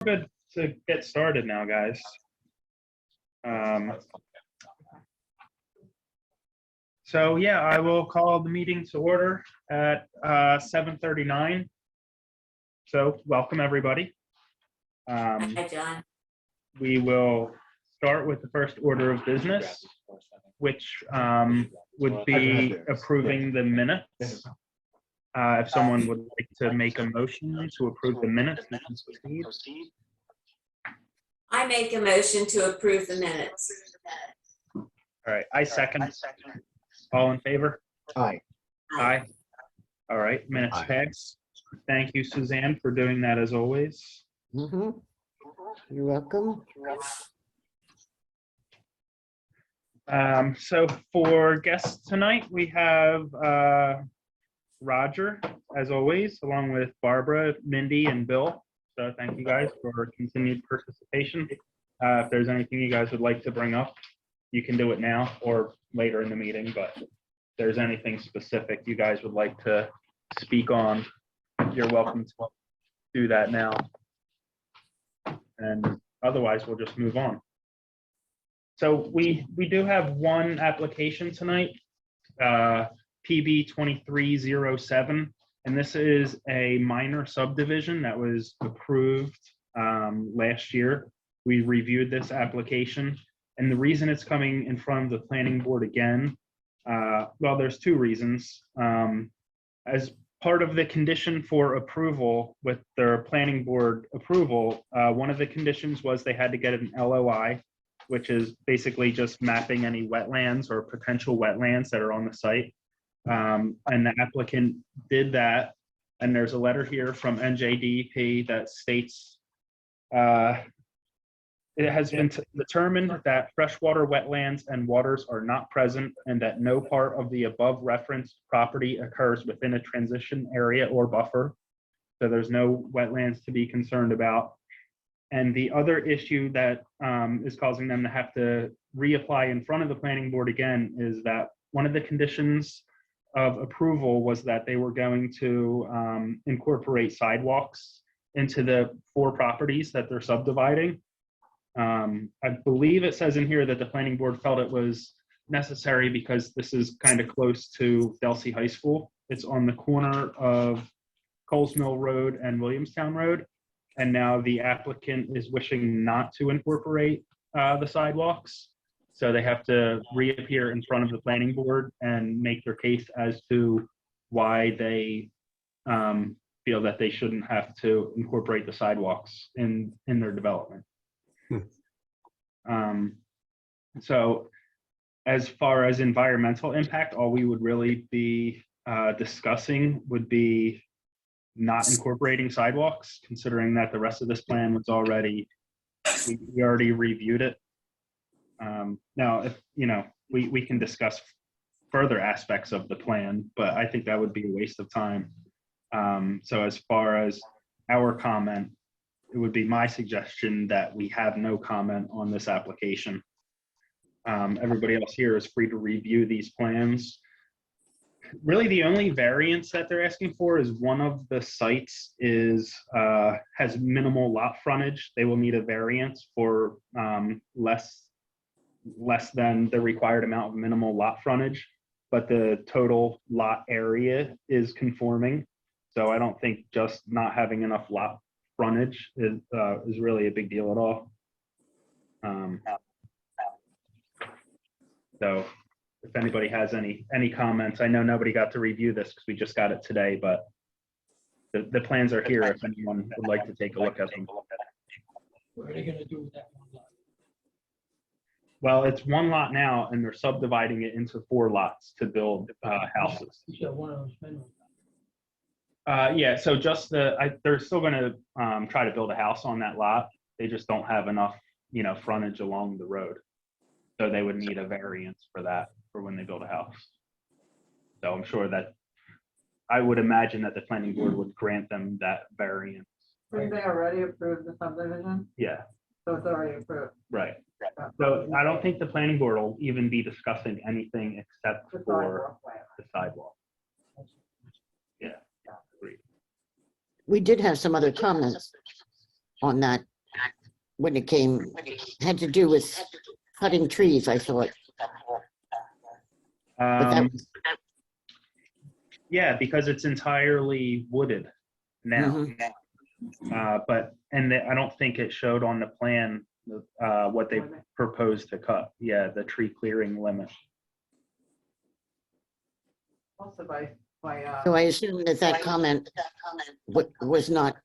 Good to get started now, guys. So yeah, I will call the meeting to order at 7:39. So welcome, everybody. Hi, John. We will start with the first order of business, which would be approving the minutes. If someone would like to make a motion to approve the minutes, we can proceed. I make a motion to approve the minutes. All right, I second. All in favor? Aye. Aye. All right, minutes Aye. pass. Thank you, Suzanne, for doing that as always. You're welcome. So for guests tonight, we have Roger, as always, along with Barbara, Mindy, and Bill. So thank you guys for continued participation. If there's anything you guys would like to bring up, you can do it now or later in the meeting, but if there's anything specific you guys would like to speak on, you're welcome to do that now. And otherwise, we'll just move on. So we do have one application tonight, PB 2307, and this is a minor subdivision that was approved last year. We reviewed this application, and the reason it's coming in front of the planning board again, well, there's two reasons. As part of the condition for approval with their planning board approval, one of the conditions was they had to get an LOI, which is basically just mapping any wetlands or potential wetlands that are on the site. And the applicant did that. And there's a letter here from NJDEP that states it has been determined that freshwater wetlands and waters are not present and that no part of the above referenced property occurs within a transition area or buffer. So there's no wetlands to be concerned about. And the other issue that is causing them to have to reapply in front of the planning board again is that one of the conditions of approval was that they were going to incorporate sidewalks into the 4 properties that they're subdividing. I believe it says in here that the planning board felt it was necessary because this is kind of close to Delsey High School. It's on the corner of Coles Mill Road and Williamstown Road. And now the applicant is wishing not to incorporate the sidewalks. So they have to reappear in front of the planning board and make their case as to why they feel that they shouldn't have to incorporate the sidewalks in their development. So as far as environmental impact, all we would really be discussing would be not incorporating sidewalks, considering that the rest of this plan was already, we already reviewed it. Now, if you know, we can discuss further aspects of the plan, but I think that would be a waste of time. So as far as our comment, it would be my suggestion that we have no comment on this application. Everybody else here is free to review these plans. Really, the only variance that they're asking for is one of the sites is has minimal lot frontage. They will need a variance for less than the required amount of minimal lot frontage, but the total lot area is conforming. So I don't think just not having enough lot frontage is really a big deal at all. So if anybody has any comments, I know nobody got to review this because we just got it today, but the plans are here if anyone would like to take a look at them. What are they gonna do with that one lot? Well, it's one lot now, and they're subdividing it into 4 lots to build houses. You said one of those minerals. Yeah, so just they're still going to try to build a house on that lot. They just don't have enough, frontage along the road. So they would need a variance for that for when they build a house. So I'm sure that I would imagine that the planning board would grant them that variance. Didn't they already approve the subdivision? Yeah, So it's already approved. right. So I don't think the planning board will even be discussing anything except The for sidewalk plan. the sidewalk. Yeah, agreed. We did have some other comments. on that when it had to do with cutting trees, I thought. But that Um, was, yeah, because it's entirely wooded now. I don't think it showed on the plan, what they proposed to cut. Yeah, the tree clearing limit. Also so I assume that comment was not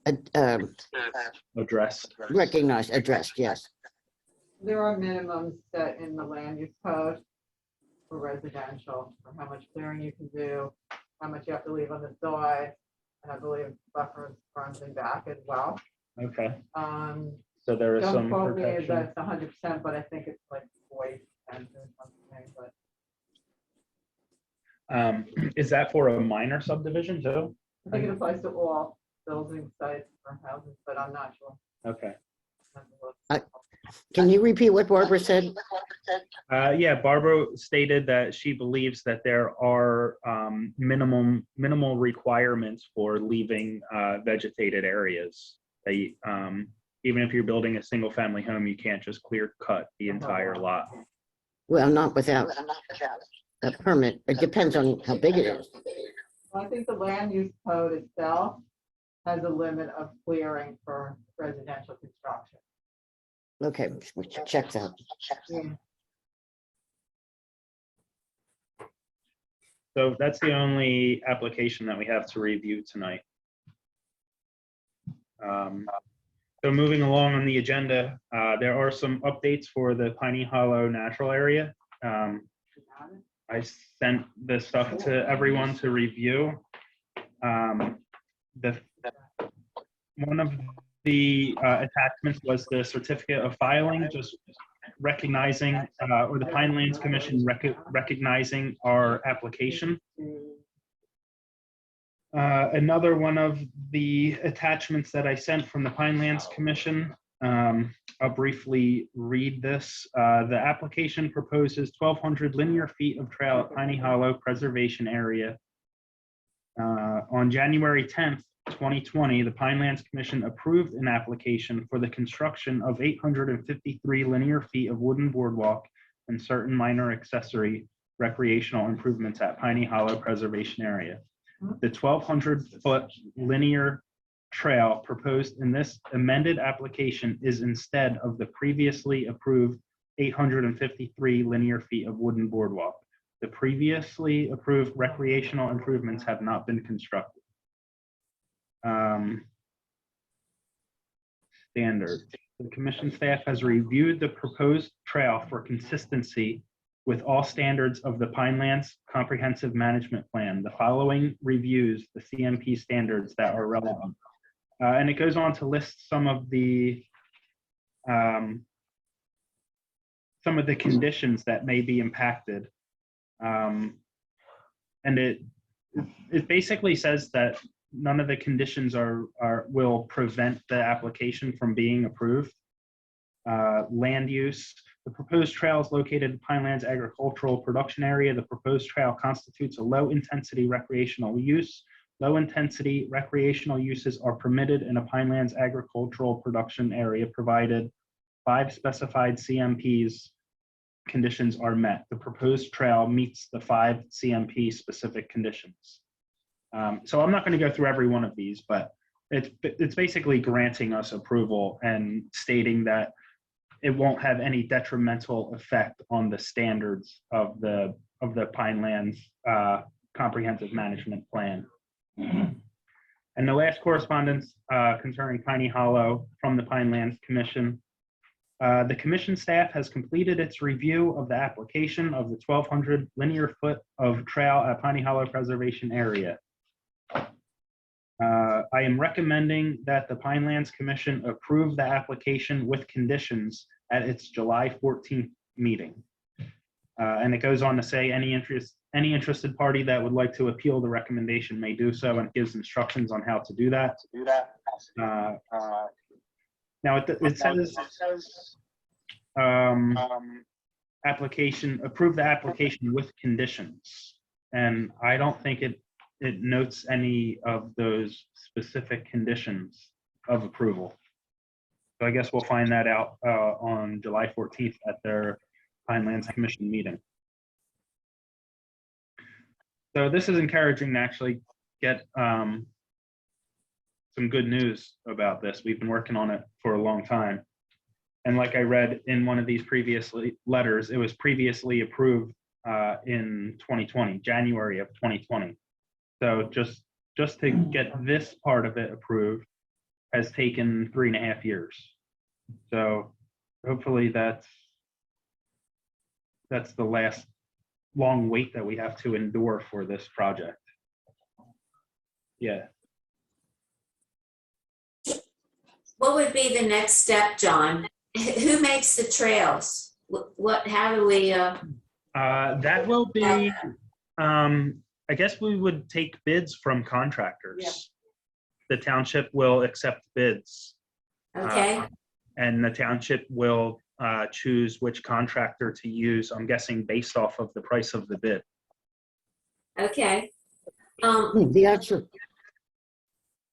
addressed, yes. there are minimums set in the land use code for residential, for how much clearing you can do, how much you have to leave on the side, and I believe buffers front and back as well. Okay, Um, so there is don't some quote me protection. that it's 100%, but I think it's like 40% or something, but Is that for a minor subdivision too? I think it applies to all building sites or houses, but I'm not sure. Okay. Can you repeat what Barbara said? Yeah, Barbara stated that she believes that there are minimal requirements for leaving vegetated areas. Even if you're building a single family home, you can't just clear cut the entire lot. Well, not without a permit. It depends on how big it is. Well, I think the land use code itself has a limit of clearing for residential construction. Okay, which checks out. Yeah. So that's the only application that we have to review tonight. So moving along on the agenda, there are some updates for the Piney Hollow Natural Area. I sent this stuff to everyone to review. One of the attachments was the certificate of filing, just recognizing, or the Pinelands Commission recognizing our application. Another one of the attachments that I sent from the Pinelands Commission, I'll briefly read this. The application proposes 1,200 linear feet of trail at Piney Hollow Preservation Area. On January 10th, 2020, the Pinelands Commission approved an application for the construction of 853 linear feet of wooden boardwalk and certain minor accessory recreational improvements at Piney Hollow Preservation Area. The 1,200-foot linear trail proposed in this amended application is instead of the previously approved 853 linear feet of wooden boardwalk. The previously approved recreational improvements have not been constructed. Standard. The commission staff has reviewed the proposed trail for consistency with all standards of the Pinelands Comprehensive Management Plan. The following reviews the CMP standards that are relevant. And it goes on to list some of the conditions that may be impacted. And it basically says that none of the conditions will prevent the application from being approved. Land use. The proposed trail is located in Pinelands Agricultural Production Area. The proposed trail constitutes a low-intensity recreational use. Low-intensity recreational uses are permitted in a Pinelands Agricultural Production Area provided 5 specified CMPs conditions are met. The proposed trail meets the 5 CMP specific conditions. So I'm not going to go through every one of these, but it's basically granting us approval and stating that it won't have any detrimental effect on the standards of the Pinelands Comprehensive Management Plan. And the last correspondence concerning Piney Hollow from the Pinelands Commission. The commission staff has completed its review of the application of the 1,200 linear foot of trail at Piney Hollow Preservation Area. I am recommending that the Pinelands Commission approve the application with conditions at its July 14th meeting. And it goes on to say any interested party that would like to appeal the recommendation may do so, and it gives instructions on how to do that. Now it says application, approve the application with conditions. And I don't think it it notes any of those specific conditions of approval. So I guess we'll find that out on July 14th at their Pinelands Commission meeting. So this is encouraging to actually get some good news about this. We've been working on it for a long time. And like I read in one of these previous letters, it was previously approved in 2020, January of 2020. So just to get this part of it approved has taken 3.5 years. So hopefully that's the last long wait that we have to endure for this project. Yeah. What would be the next step, John? Who makes the trails? How do we, That will be, I guess we would take bids from contractors. Yeah. The township will accept bids. okay, And the township will choose which contractor to use, I'm guessing based off of the price of the bid. okay. The actual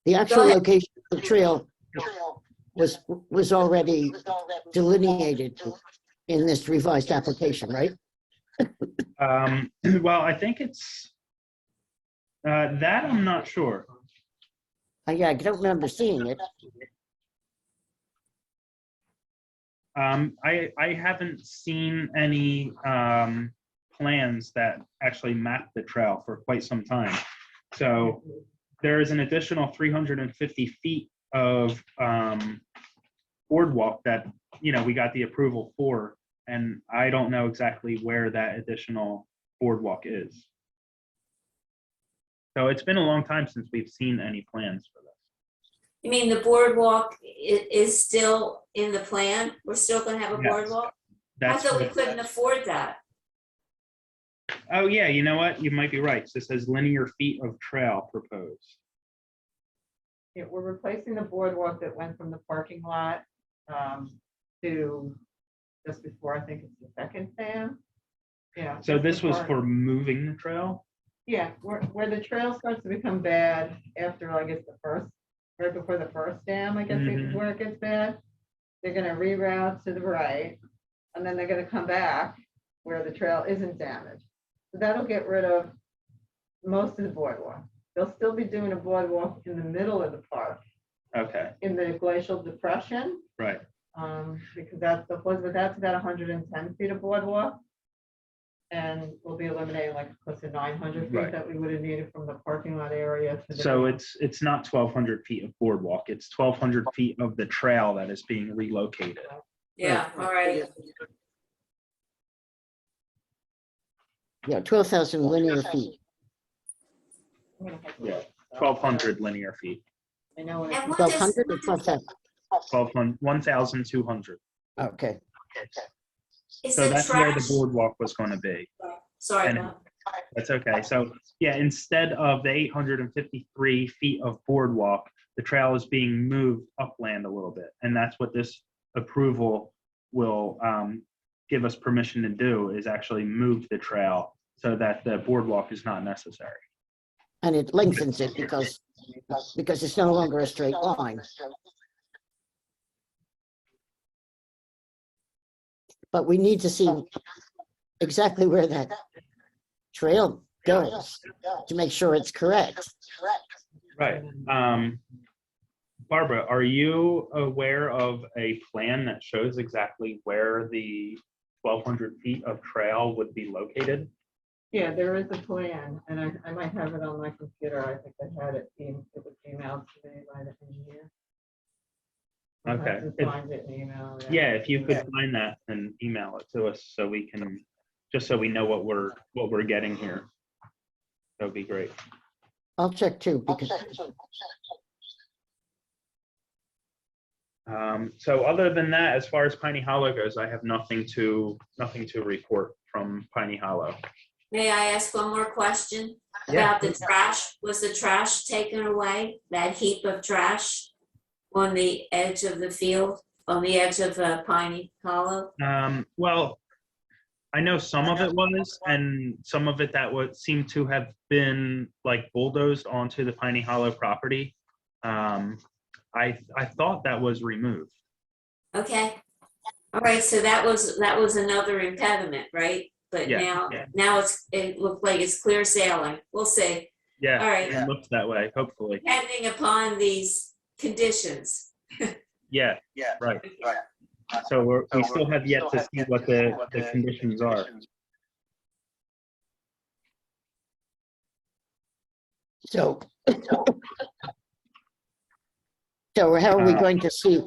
ahead. location of the trail was already delineated in this revised application, right? Well, I think it's, that I'm not sure. Yeah, I don't remember seeing it. I haven't seen any plans that actually map the trail for quite some time. So there is an additional 350 feet of boardwalk that, you know, we got the approval for, and I don't know exactly where that additional boardwalk is. So it's been a long time since we've seen any plans for this. You mean the boardwalk is still in the plan? We're still gonna have a Yes. boardwalk? I That's thought we what- couldn't afford that. Oh, yeah, you know what? You might be right. So it says linear feet of trail proposed. Yeah, we're replacing the boardwalk that went from the parking lot to just before, I think it's the second dam. Yeah. So just this was before- for moving the trail? Yeah, where the trail starts to become bad after, I guess, right before the first dam, I guess, is where it gets bad. They're gonna reroute to the right, and then they're gonna come back where the trail isn't damaged. So that'll get rid of most of the boardwalk. They'll still be doing a boardwalk in the middle of the park, Okay, in the glacial depression, right. because that's about 110 feet of boardwalk. And we'll be eliminating like close to 900 feet Right. that we would have needed from the parking lot area. to the So dam. it's not 1,200 feet of boardwalk, it's 1,200 feet of the trail that is being relocated. Yeah, all right. Yeah, 12,000 linear feet. Yeah, 1,200 linear feet, I know. And it's- what does- 1,200 or 12,000? 1,200. Okay. Is So the that's where the trash? boardwalk was going to be. Sorry, and- Bob. That's okay. So yeah, instead of the 853 feet of boardwalk, the trail is being moved upland a little bit. And that's what this approval will give us permission to do, is actually move the trail so that the boardwalk is not necessary. And it lengthens it because it's no longer a straight line. But we need to see exactly where that trail goes to make sure it's correct. Right. Barbara, are you aware of a plan that shows exactly where the 1,200 feet of trail would be located? Yeah, there is a plan, and I might have it on my computer. I think I had it, it was emailed to me by the engineer. I'll have Okay. to If- find it and email it. Yeah, if you could find that and email it to us so we can, just so we know what we're getting here. That'd be great. I'll check too, because So other than that, as far as Piney Hollow goes, I have nothing to report from Piney Hollow. May I ask one more question Yeah. about the trash? Was the trash taken away? That heap of trash on the edge of the field, on the edge of Piney Hollow? Well, I know some of it was, and some of it that would seem to have been like bulldozed onto the Piney Hollow property. I thought that was removed. Okay. All right, so that was another impediment, right? But Yeah, now it looked like it's clear sailing. We'll see. Yeah, All right. it looks that way, hopefully. Depending upon these conditions. Yeah, right. So we still have yet to see what the conditions are. So, so how are we going to see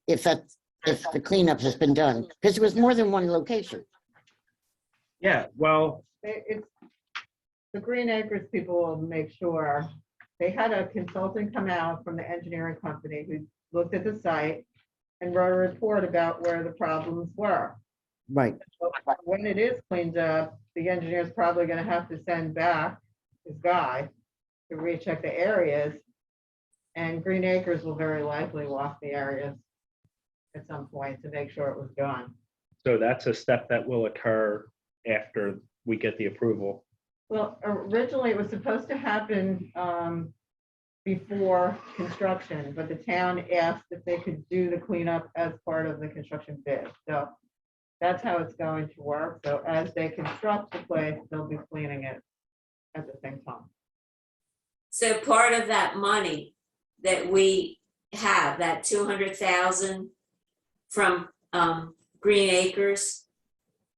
if the cleanup has been done? Because it was more than one location. Yeah, well, It's, the Green Acres people will make sure, they had a consultant come out from the engineering company who looked at the site and wrote a report about where the problems were. Right. So when it is cleaned up, the engineer's probably gonna have to send back his guy to recheck the areas. And Green Acres will very likely walk the areas at some point to make sure it was done. so that's a step that will occur after we get the approval. Well, originally it was supposed to happen before construction, but the town asked if they could do the cleanup as part of the construction bid. So that's how it's going to work. So as they construct the place, they'll be cleaning it at the same time. So part of that money that we have, that 200,000 from Green Acres,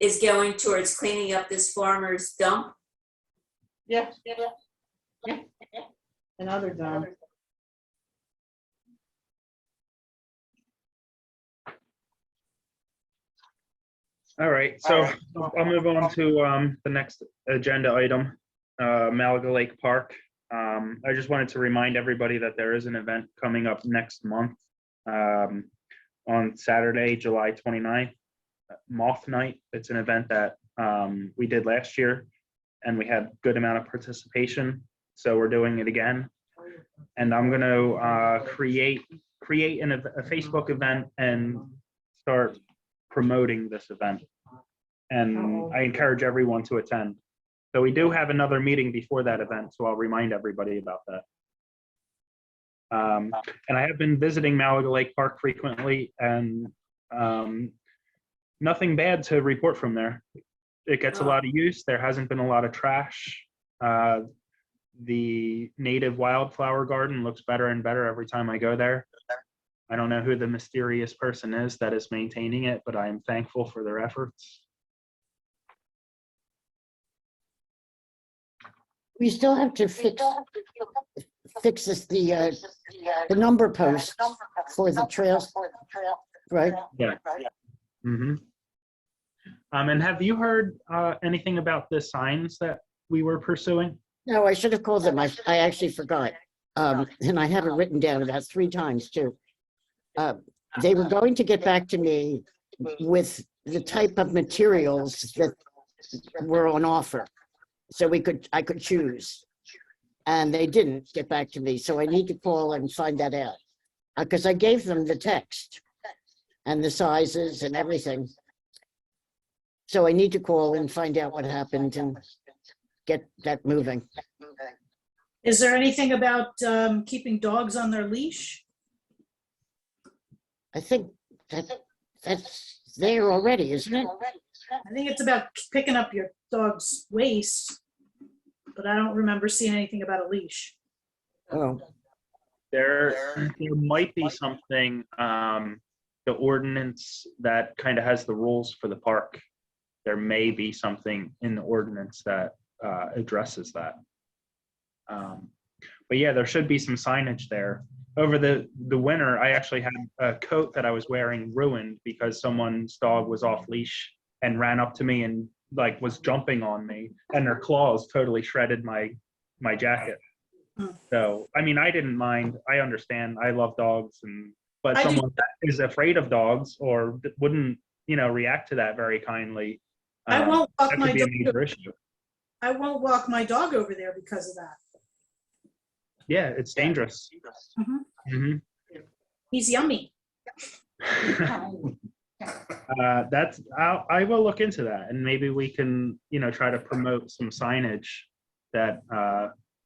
is going towards cleaning up this farmer's dump. Yeah. Another done. All right, so I'll move on to the next agenda item, Malaga Lake Park. I just wanted to remind everybody that there is an event coming up next month on Saturday, July 29th, Moth Night. It's an event that we did last year and we had good amount of participation. So we're doing it again. And I'm going to create a Facebook event and start promoting this event. And I encourage everyone to attend. So we do have another meeting before that event, so I'll remind everybody about that. And I have been visiting Malaga Lake Park frequently, and nothing bad to report from there. It gets a lot of use. There hasn't been a lot of trash. The native wildflower garden looks better and better every time I go there. I don't know who the mysterious person is that is maintaining it, but I am thankful for their efforts. We still have to fix this, the number post for the trails, right? Yeah. Mm-hmm. And have you heard anything about the signs that we were pursuing? No, I should have called them. I actually forgot. And I have it written down about 3 times too. They were going to get back to me with the type of materials that were on offer. So I could choose. And they didn't get back to me. So I need to call and find that out. Because I gave them the text and the sizes and everything. So I need to call and find out what happened and get that moving. Is there anything about keeping dogs on their leash? I think that's there already, isn't it? I think it's about picking up your dog's waist, but I don't remember seeing anything about a leash. Oh, There might be something, the ordinance that kind of has the rules for the park. There may be something in the ordinance that addresses that. But yeah, there should be some signage there. Over the winter, I actually had a coat that I was wearing ruined because someone's dog was off leash and ran up to me and like was jumping on me, and their claws totally shredded my jacket. So, I mean, I didn't mind. I understand. I love dogs, but someone that is afraid of dogs or wouldn't, react to that very kindly. I won't walk That my could be a dog. major issue. I won't walk my dog over there because of that. Yeah, it's dangerous. Mhm. Mhm. He's yummy. I will look into that, and maybe we can, try to promote some signage that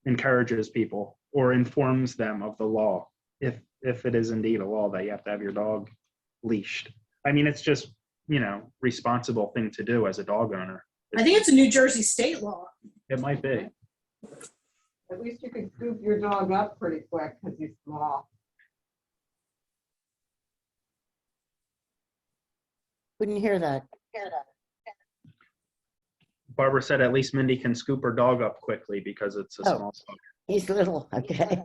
encourages people or informs them of the law, if it is indeed a law that you have to have your dog leashed. I mean, it's just, responsible thing to do as a dog owner. I think it's a New Jersey state law. It might be. At least you can scoop your dog up pretty quick because he's small. Couldn't hear that. Barbara said at least Mindy can scoop her dog up quickly because it's a Oh. small dog. He's little, okay.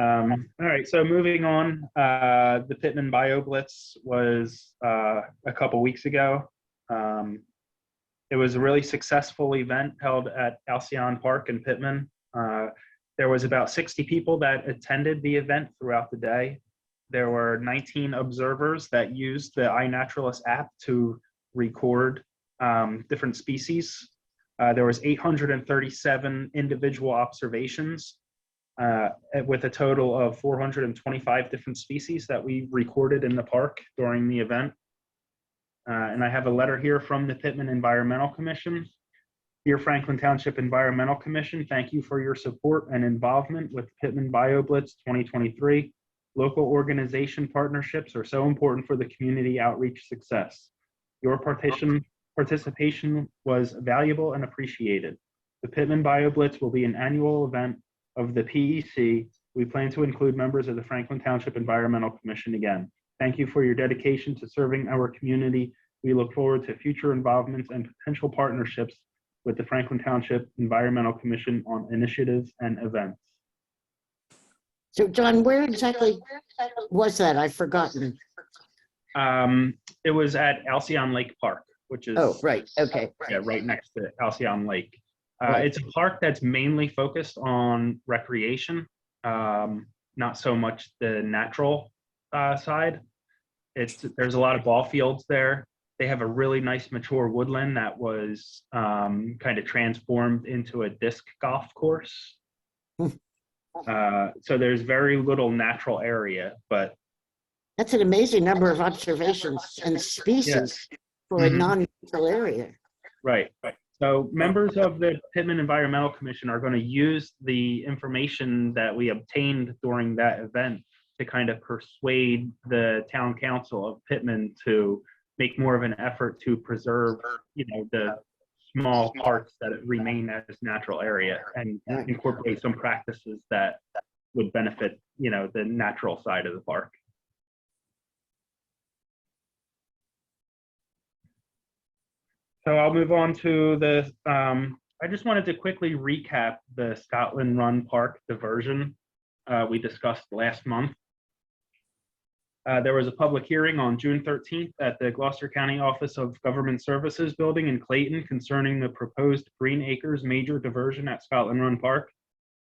All right, so moving on, the Pittman Bio Blitz was a couple weeks ago. It was a really successful event held at Alcyon Park in Pittman. There was about 60 people that attended the event throughout the day. There were 19 observers that used the iNaturalist app to record different species. There was 837 individual observations with a total of 425 different species that we recorded in the park during the event. And I have a letter here from the Pittman Environmental Commission. Dear Franklin Township Environmental Commission, thank you for your support and involvement with Pittman BioBlitz 2023. Local organization partnerships are so important for the community outreach success. Your participation was valuable and appreciated. The Pittman BioBlitz will be an annual event of the PEC. We plan to include members of the Franklin Township Environmental Commission again. Thank you for your dedication to serving our community. We look forward to future involvements and potential partnerships with the Franklin Township Environmental Commission on initiatives and events. So John, where exactly was that? I've forgotten. It was at Alcyon Lake Park, which is Oh, right, okay. right next to Alcyon Lake. Right. It's a park that's mainly focused on recreation, not so much the natural side. There's a lot of ball fields there. They have a really nice mature woodland that was kind of transformed into a disc golf course. So there's very little natural area, but That's an amazing number of observations and species for a Mhm. non-natural area. right. So members of the Pittman Environmental Commission are going to use the information that we obtained during that event to kind of persuade the town council of Pittman to make more of an effort to preserve, the small parts that remain as natural area and Right. incorporate some practices that would benefit, the natural side of the park. So I'll move on to the, I just wanted to quickly recap the Scotland Run Park diversion we discussed last month. There was a public hearing on June 13th at the Gloucester County Office of Government Services building in Clayton concerning the proposed Green Acres major diversion at Scotland Run Park.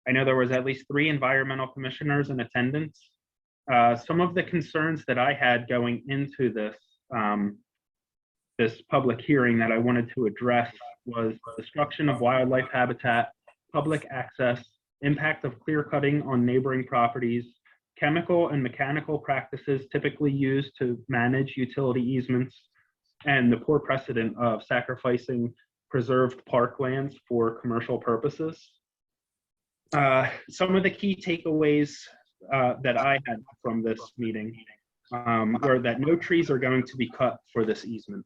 I know there was at least 3 environmental commissioners in attendance. Some of the concerns that I had going into this this public hearing that I wanted to address was destruction of wildlife habitat, public access, impact of clear cutting on neighboring properties, chemical and mechanical practices typically used to manage utility easements, and the poor precedent of sacrificing preserved parklands for commercial purposes. Some of the key takeaways that I had from this meeting were that no trees are going to be cut for this easement.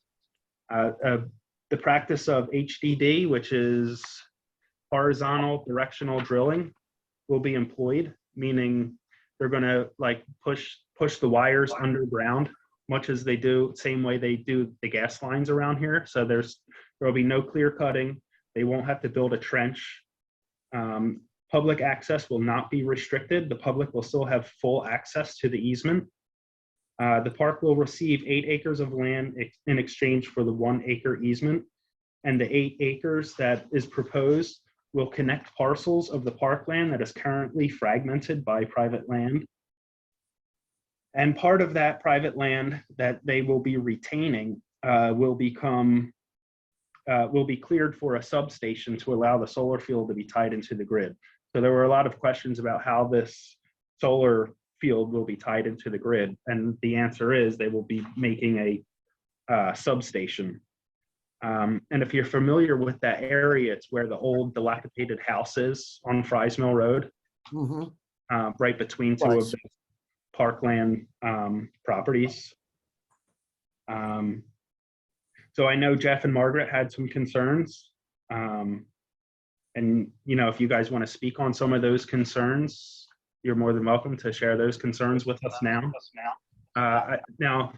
The practice of HDD, which is horizontal directional drilling, will be employed, meaning they're going to push the wires underground, much as they do, same way they do the gas lines around here. So there will be no clear cutting. They won't have to build a trench. Public access will not be restricted. The public will still have full access to the easement. The park will receive 8 acres of land in exchange for the 1 acre easement. And the 8 acres that is proposed will connect parcels of the parkland that is currently fragmented by private land. And part of that private land that they will be retaining will be cleared for a substation to allow the solar field to be tied into the grid. So there were a lot of questions about how this solar field will be tied into the grid? And the answer is they will be making a substation. And if you're familiar with that area, it's where the old dilapidated house is on Fries Mill Road, Mhm. right between two of the parkland properties. So I know Jeff and Margaret had some concerns. And, you know, if you guys want to speak on some of those concerns, you're more than welcome to share those concerns with us now. Now,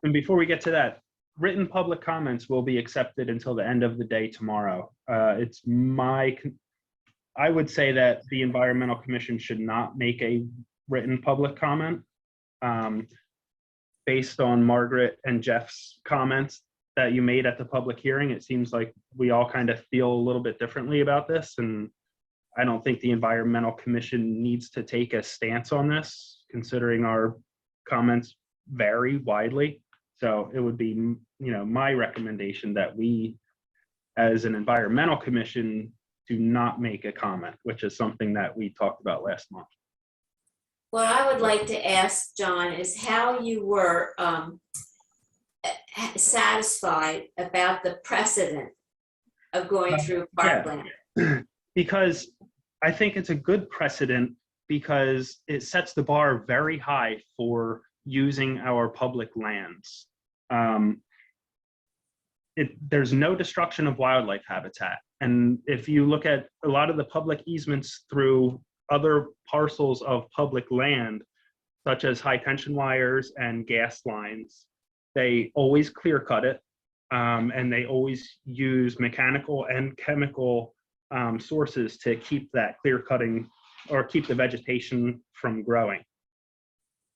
and before we get to that, written public comments will be accepted until the end of the day tomorrow. I would say that the Environmental Commission should not make a written public comment. Based on Margaret and Jeff's comments that you made at the public hearing, it seems like we all kind of feel a little bit differently about this. And I don't think the Environmental Commission needs to take a stance on this, considering our comments vary widely. So it would be, you know, my recommendation that we, as an Environmental Commission, do not make a comment, which is something that we talked about last month. What I would like to ask, John, is how you were satisfied about the precedent of going through parkland. Because I think it's a good precedent because it sets the bar very high for using our public lands. There's no destruction of wildlife habitat. And if you look at a lot of the public easements through other parcels of public land, such as high tension wires and gas lines, they always clear cut it. And they always use mechanical and chemical sources to keep that clear cutting or keep the vegetation from growing.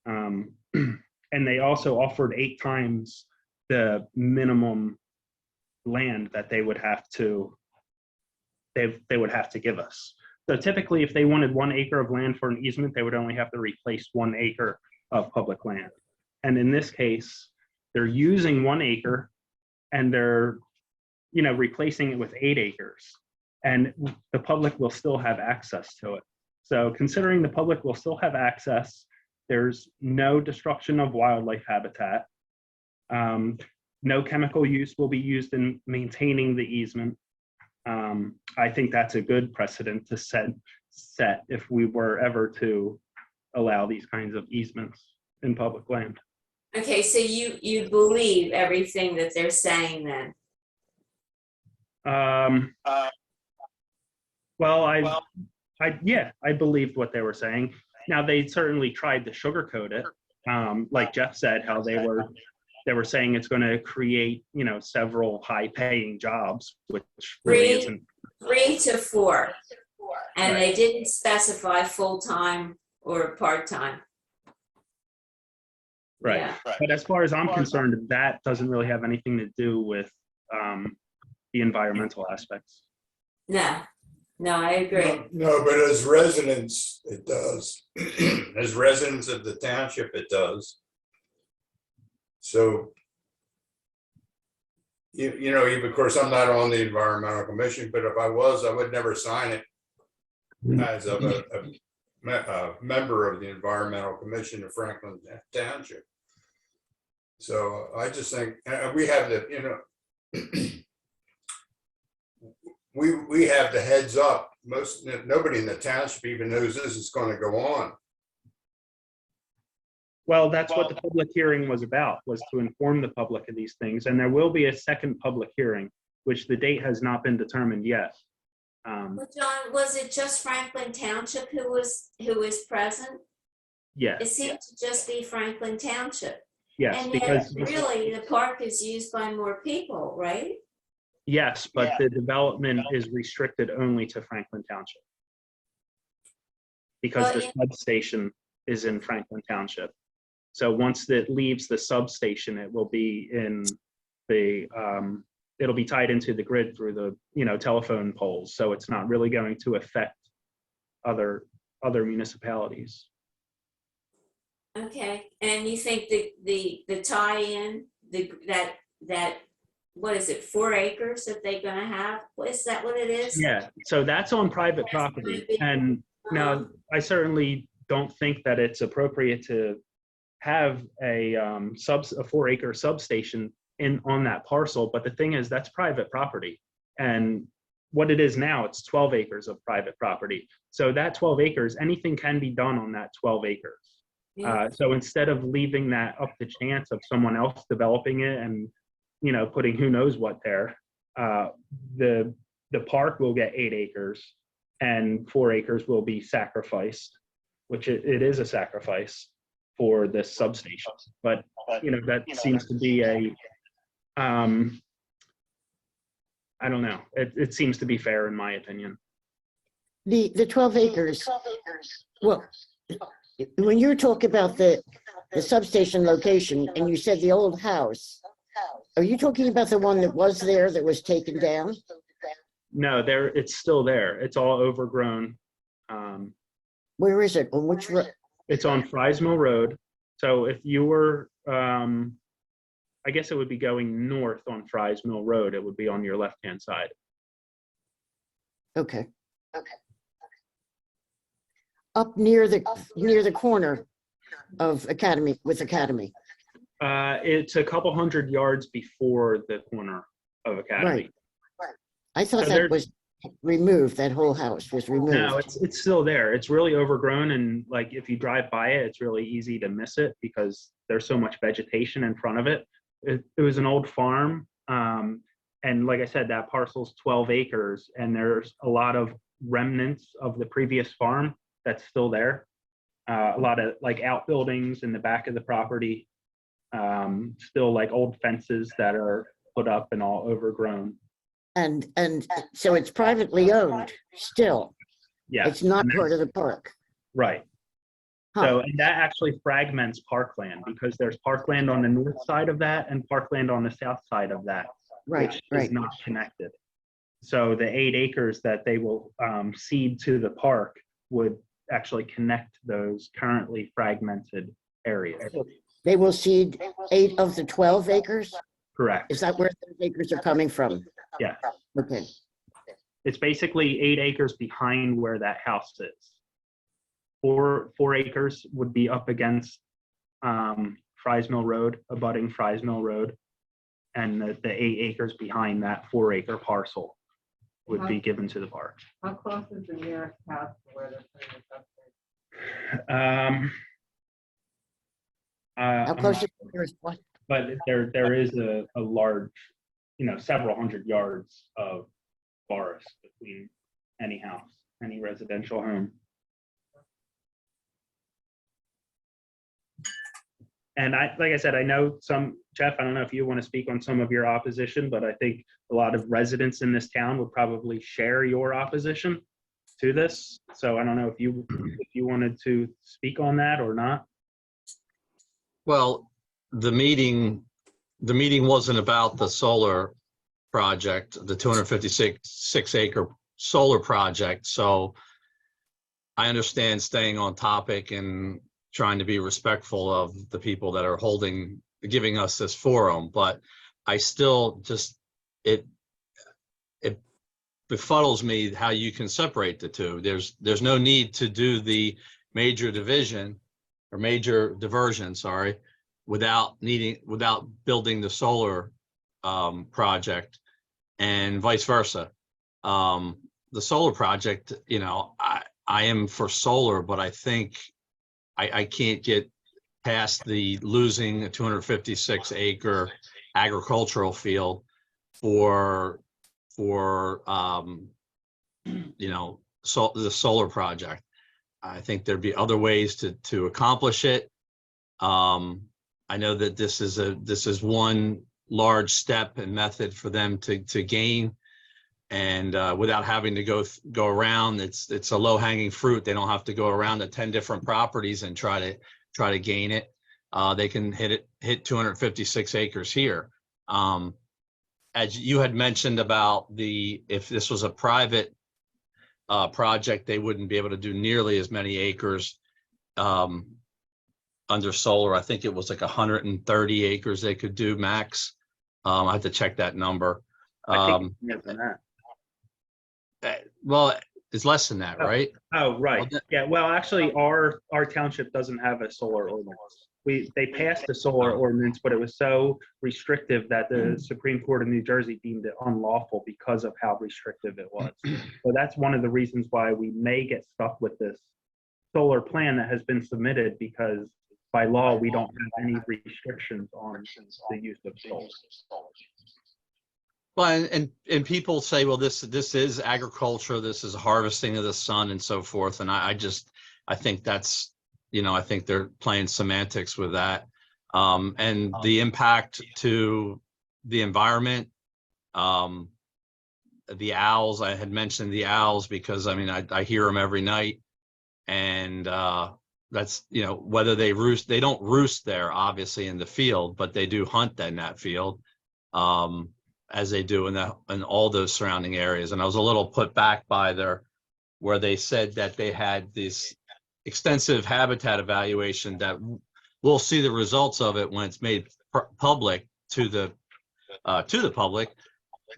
And they also offered 8 times the minimum land that they would have to give us. So typically, if they wanted 1 acre of land for an easement, they would only have to replace 1 acre of public land. And in this case, they're using 1 acre and they're, you know, replacing it with 8 acres, and the public will still have access to it. So considering the public will still have access, there's no destruction of wildlife habitat. No chemical use will be used in maintaining the easement. I think that's a good precedent to set if we were ever to allow these kinds of easements in public land. Okay, so you believe everything that they're saying then? Well, I believed what they were saying. Now, they certainly tried to sugarcoat it. Like Jeff said, how they were saying it's going to create, you know, several high-paying jobs, which really isn't. 3 to 4, and they didn't specify full-time or part-time. Right. Yeah. But as far as I'm concerned, that doesn't really have anything to do with the environmental aspects. No, I agree. No, but as residents, it does. As residents of the township, it does. So, you know, of course, I'm not on the Environmental Commission, but if I was, I would never sign it as of a member of the Environmental Commission of Franklin Township. So I just think we have the, you know, we have the heads up. Nobody in the township even knows this is going to go on. Well, that's what the public hearing was about, was to inform the public of these things. And there will be a second public hearing, which the date has not been determined yet. Well, John, was it just Franklin Township who was present? Yes. It seemed to just be Franklin Township. Yes, And because yet, really, the park is used by more people, right? yes, but the development is restricted only to Franklin Township. Because Well, the substation is in Franklin Township. So once it leaves the substation, it will be in the, it'll be tied into the grid through the, you know, telephone poles. So it's not really going to affect other municipalities. Okay, and you think the tie-in, that what is it, 4 acres that they're gonna have? Is that what it is? Yeah, so that's on private property. And now I certainly don't think that it's appropriate to have a 4-acre substation on that parcel. But the thing is, that's private property. And what it is now, it's 12 acres of private property. So that 12 acres, anything can be done on that 12 acres. Yeah. So instead of leaving that up to chance of someone else developing it and, putting who knows what there, the park will get 8 acres and 4 acres will be sacrificed, which it is a sacrifice for this substation. But, that seems to be I don't know. It seems to be fair in my opinion. The 12 acres, well, when you talk about the substation location and you said the old house, are you talking about the one that was there that was taken down? No, it's still there. It's all overgrown. Where is it? On which road? It's on Fries Mill Road. So if you were, I guess it would be going north on Fries Mill Road. It would be on your left-hand side. Okay. Up near the corner of Academy with Academy. It's a couple hundred yards before the corner of Academy. Right. I thought So that was removed. That whole house was removed. No, it's still there. It's really overgrown, and like if you drive by it, it's really easy to miss it because there's so much vegetation in front of it. It was an old farm, and like I said, that parcel's 12 acres, and there's a lot of remnants of the previous farm that's still there. A lot of like outbuildings in the back of the property, still like old fences that are put up and all overgrown. And so it's privately owned still. Yeah, It's not part of the park. right. Huh. So, and that actually fragments parkland because there's parkland on the north side of that and parkland on the south side of that, Right, which right. is not connected. So the 8 acres that they will cede to the park would actually connect those currently fragmented areas. They will cede 8 of the 12 acres? Correct. Is that where those acres are coming from? Yeah. Okay. It's basically 8 acres behind where that house is. 4 acres would be up against Fries Mill Road, abutting Fries Mill Road. And the 8 acres behind that 4-acre parcel would be given to the park. How close is the nearest house to where they're putting the substation? How I'm close not is the nearest one? But there is a large, several hundred yards of forest between any house, any residential home. And like I said, I know Jeff, I don't know if you want to speak on some of your opposition, but I think a lot of residents in this town would probably share your opposition to this. So I don't know if you wanted to speak on that or not. Well, the meeting wasn't about the solar project, the 256-acre solar project. So I understand staying on topic and trying to be respectful of the people that are giving us this forum, but I still it befuddles me how you can separate the two. There's no need to do the major diversion, without building the solar project, and vice versa. The solar project, I am for solar, but I think I can't get past the losing a 256-acre agricultural field for the solar project. I think there'd be other ways to accomplish it. I know that this is one large step and method for them to gain, and without having to go around, it's a low-hanging fruit. They don't have to go around to 10 different properties and try to gain it. They can hit 256 acres here. As you had mentioned about if this was a private project, they wouldn't be able to do nearly as many acres under solar. I think it was like 130 acres they could do max. I have to check that number. I think more than that. Well, is less than that, Oh. right? Oh, right. Okay. Yeah, well, actually, our township doesn't have a solar ordinance. They passed a solar ordinance, but it was so restrictive that the Supreme Court of New Jersey deemed it unlawful because of how restrictive it was. So that's one of the reasons why we may get stuck with this solar plan that has been submitted, because by law, we don't have any restrictions on the use of solar. Well, and people say, well, this is agriculture, this is harvesting of the sun and so forth. And I think that's, I think they're playing semantics with that. And the impact to the environment, the owls, I had mentioned the owls because I hear them every night. And that's, whether they roost, they don't roost there, obviously, in the field, but they do hunt in that field. As they do in all those surrounding areas. And I was a little put back by where they said that they had this extensive habitat evaluation that we'll see the results of it when it's made public to the public.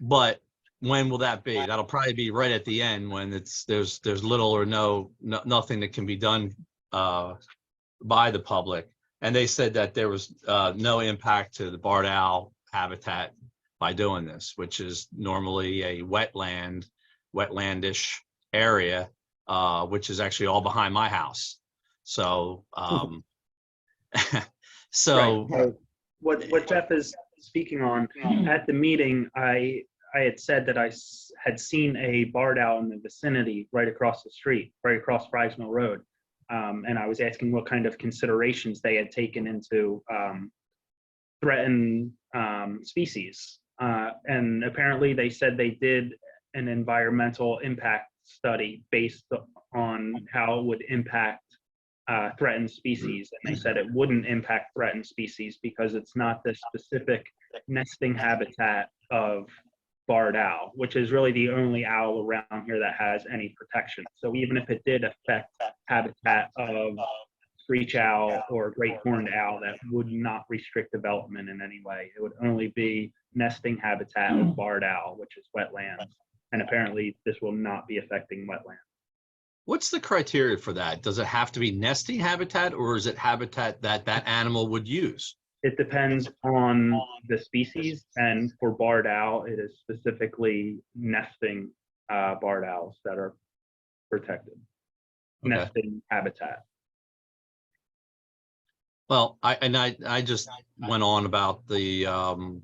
But when will that be? That'll probably be right at the end when there's little or nothing that can be done by the public. And they said that there was no impact to the barred owl habitat by doing this, which is normally a wetlandish area, which is actually all behind my house. So, Right. So what Jeff is speaking on, at the meeting, I had said that I had seen a barred owl in the vicinity right across the street, right across Fries Mill Road. And I was asking what kind of considerations they had taken into threatened species. And apparently they said they did an environmental impact study based on how it would impact threatened species. And they said it wouldn't impact threatened species because it's not the specific nesting habitat of barred owl, which is really the only owl around here that has any protection. So even if it did affect habitat of screech owl or great horned owl, that would not restrict development in any way. It would only be nesting habitat of barred owl, which is wetlands. And apparently this will not be affecting wetlands. what's the criteria for that? Does it have to be nesting habitat, or is it habitat that animal would use? It depends on the species, and for barred owl, it is specifically nesting barred owls that are protected. Okay. Nesting habitat. Well, I just went on about the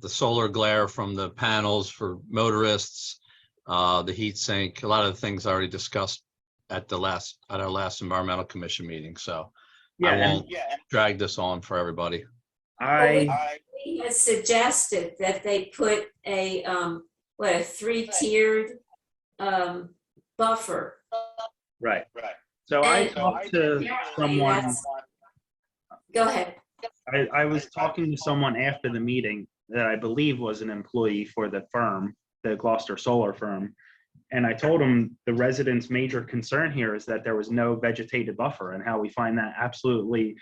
solar glare from the panels for motorists, the heat sink, a lot of the things I already discussed at our last environmental commission meeting. So I won't drag this on for everybody. He has suggested that they put a 3-tiered buffer. Right. So I talked to someone. Go ahead. I was talking to someone after the meeting that I believe was an employee for the firm, the Gloucester solar firm. And I told him the residents' major concern here is that there was no vegetated buffer, and how we find that absolutely,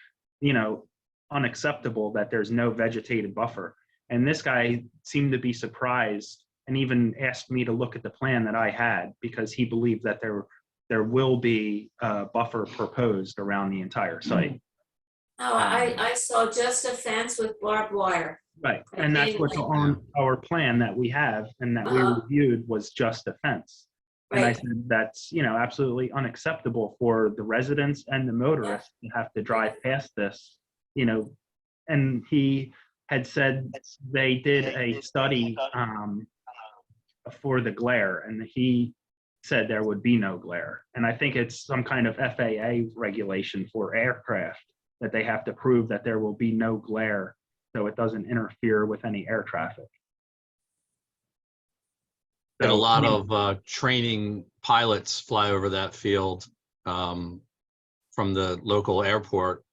unacceptable that there's no vegetated buffer. And this guy seemed to be surprised and even asked me to look at the plan that I had, because he believed that there will be a buffer proposed around the entire site. Oh, I saw just a fence with barbed wire. Right, and that's what's on our plan that we have and that we reviewed was just a fence. And I Right. said, that's, absolutely unacceptable for the residents and the motorists to have to drive past this, and he had said they did a study for the glare, and he said there would be no glare. And I think it's some kind of FAA regulation for aircraft that they have to prove that there will be no glare so it doesn't interfere with any air traffic. And a lot of training pilots fly over that field from the local airport.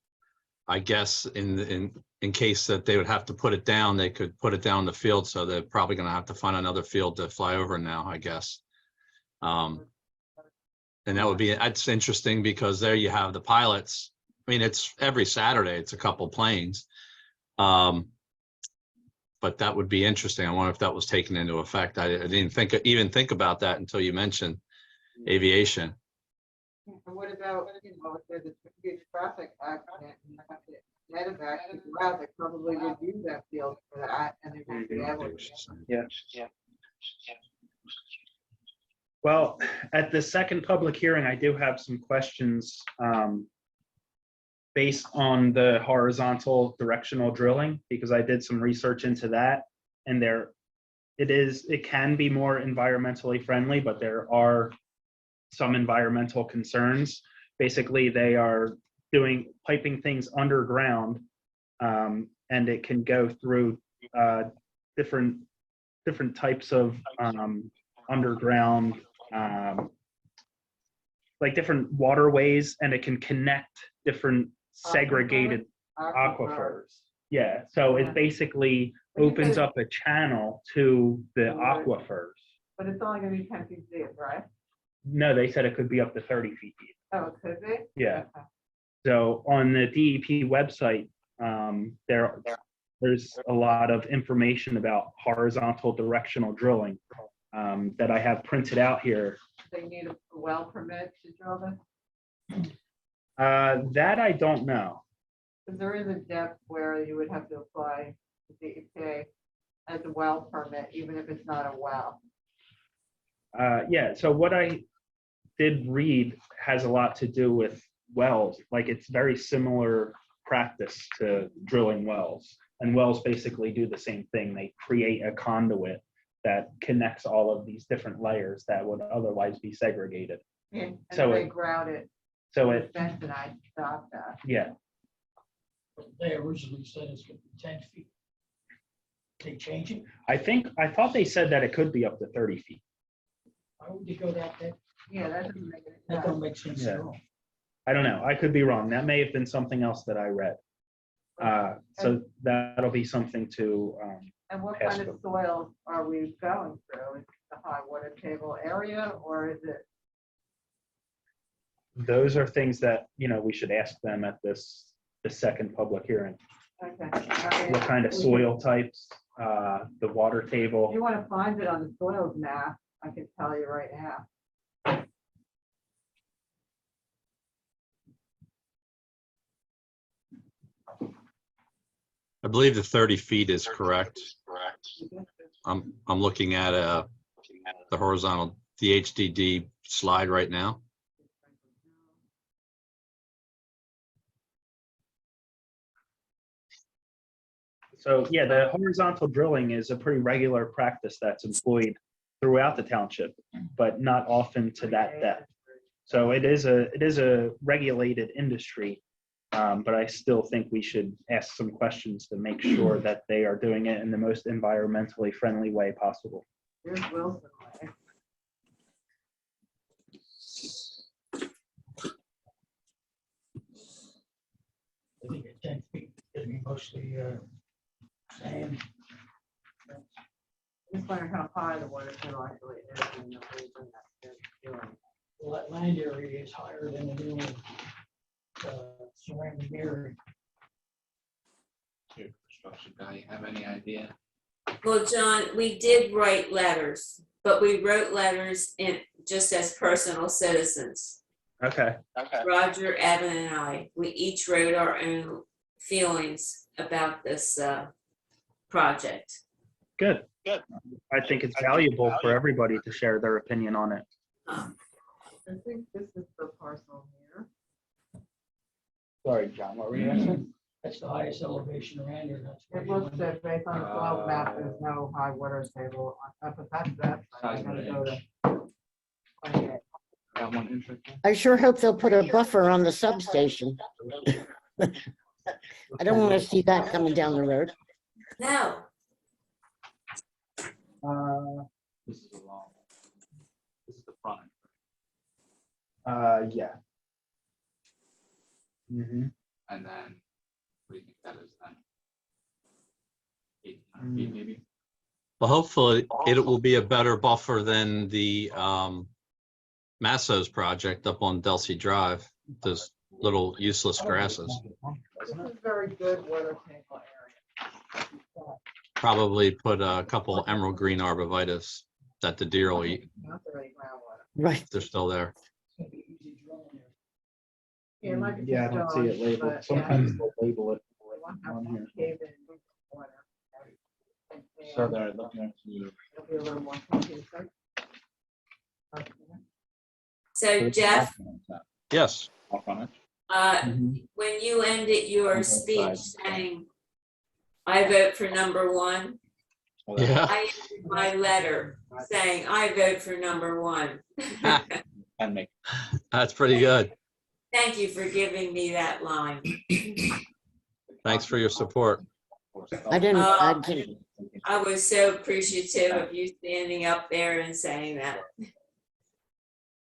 I guess in case that they would have to put it down, they could put it down in the field. So they're probably going to have to find another field to fly over now, I guess. And that's interesting because there you have the pilots. I mean, it's every Saturday, it's a couple planes. But that would be interesting. I wonder if that was taken into effect. I didn't even think about that until you mentioned aviation. And what about, if there's a big traffic accident, and you have to medevac people out, they probably would use that field for that, and they won't be able to. Yeah. Well, at the second public hearing, I do have some questions based on the horizontal directional drilling, because I did some research into that, and it can be more environmentally friendly, but there are some environmental concerns. Basically, they are piping things underground, and it can go through different types of underground, like different waterways, and it can connect different segregated aquifers. Yeah, so it basically opens up a channel to the aquifers. But it's only gonna be 10 feet deep, right? No, they said it could be up to 30 feet deep. Oh, it could be? Yeah. Okay. So on the DEP website, there's a lot of information about horizontal directional drilling that I have printed out here. They need a well permit to drill this? That I don't know. Because there is a depth where you would have to apply to DEP as a well permit, even if it's not a well. Yeah, so what I did read has a lot to do with wells. Like, it's very similar practice to drilling wells. And wells basically do the same thing. They create a conduit that connects all of these different layers that would otherwise be segregated. And So they it- grout it, So it, fence, and I stopped that. yeah, They originally said it's gonna be 10 feet. They change it? I thought they said that it could be up to 30 feet. Why would they go that? Yeah, that doesn't make any That sense. don't make sense at Yeah. all. I don't know. I could be wrong. That may have been something else that I read. So that'll be something to, And what pass kind of soils are we going through? Is it the high water table area, or is it? those are things that, we should ask them at the second public hearing. Okay. I mean, What kind of soil types, the water If table. you want to find it on the soils map, I can tell you right now. I believe the 30 feet is correct. I'm looking at the horizontal, the HDD slide right now. So yeah, the horizontal drilling is a pretty regular practice that's employed throughout the township, but not often to that depth. So it is a regulated industry, but I still think we should ask some questions to make sure that they are doing it in the most environmentally friendly way possible. Here's Wilson Way. I think at 10 feet, it'd be mostly sand. Just wondering how high the water table actually is and the reason that they're doing. Well, that land area is higher than the new surrounding area. Your construction guy, you have any idea? Well, John, we did write letters, but we wrote letters in just as personal citizens. Okay. Roger, Evan, and I, we each wrote our own feelings about this project. Good. I think it's valuable for everybody to share their opinion on it. I think this is the parcel here. Sorry, John, what were you asking? That's the highest elevation around here. That's where It you looks want that based on the soil map, there's no high water table. But that's, I gotta go to 28. Got one interesting. I sure hope they'll put a buffer on the substation. I don't want to see that coming down the road. No, This is a long. This is the front. Yeah. Mm-hmm. And then, what do you think that is then? 800 feet maybe? Well, hopefully it will be a better buffer than the Masso's project up on Delsey Drive, those little useless grasses. This is very good water table area. Probably put a couple emerald green arborvitae that the deer will eat. Not the right groundwater. Right. They're still there. It's gonna be easy drilling there. Yeah, it might be Yeah, I just don't see it dogs, labeled. but, Sometimes they'll label it we won't have on here. cave-in water. And So they're looking to, It'll be a little more confusing. Okay. So Jeff, Yes. off on it. when you ended your both speech sides. saying, I vote for number one, Well, that's- Yeah. I ended my letter saying, I vote for number one. And make, That's pretty good. Thank you for giving me that line. Thanks for your support. I didn't, I was so appreciative of you standing up there and saying that.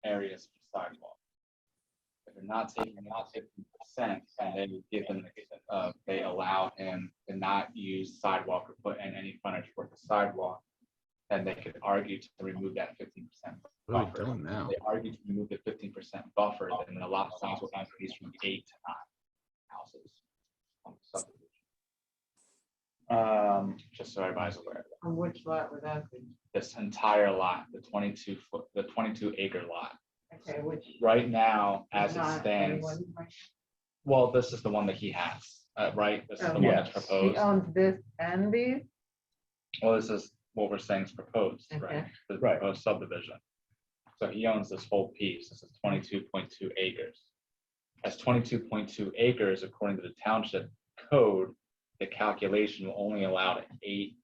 areas for sidewalk. If they're not taking 50%, and they give them, they allow him to not use sidewalk or put in any frontage for the sidewalk, then they could argue to remove that 15%. What are we buffer. doing now? They argue to remove the 15% buffer, then the lot size will increase from 8 to 9 houses on the subdivision. Just so everybody's aware. On which lot would that be? This entire lot, the 22 acre lot. Okay, which. Right now, as it not stands, anyone's right? well, this is the one that he has, right? This is the Oh, one that's yes. He proposed. owns this and these? Well, this is what we're saying is proposed, right? Okay. The Right. proposed subdivision. So he owns this whole piece. This is 22.2 acres. As 22.2 acres, according to the township code, the calculation will only allow 8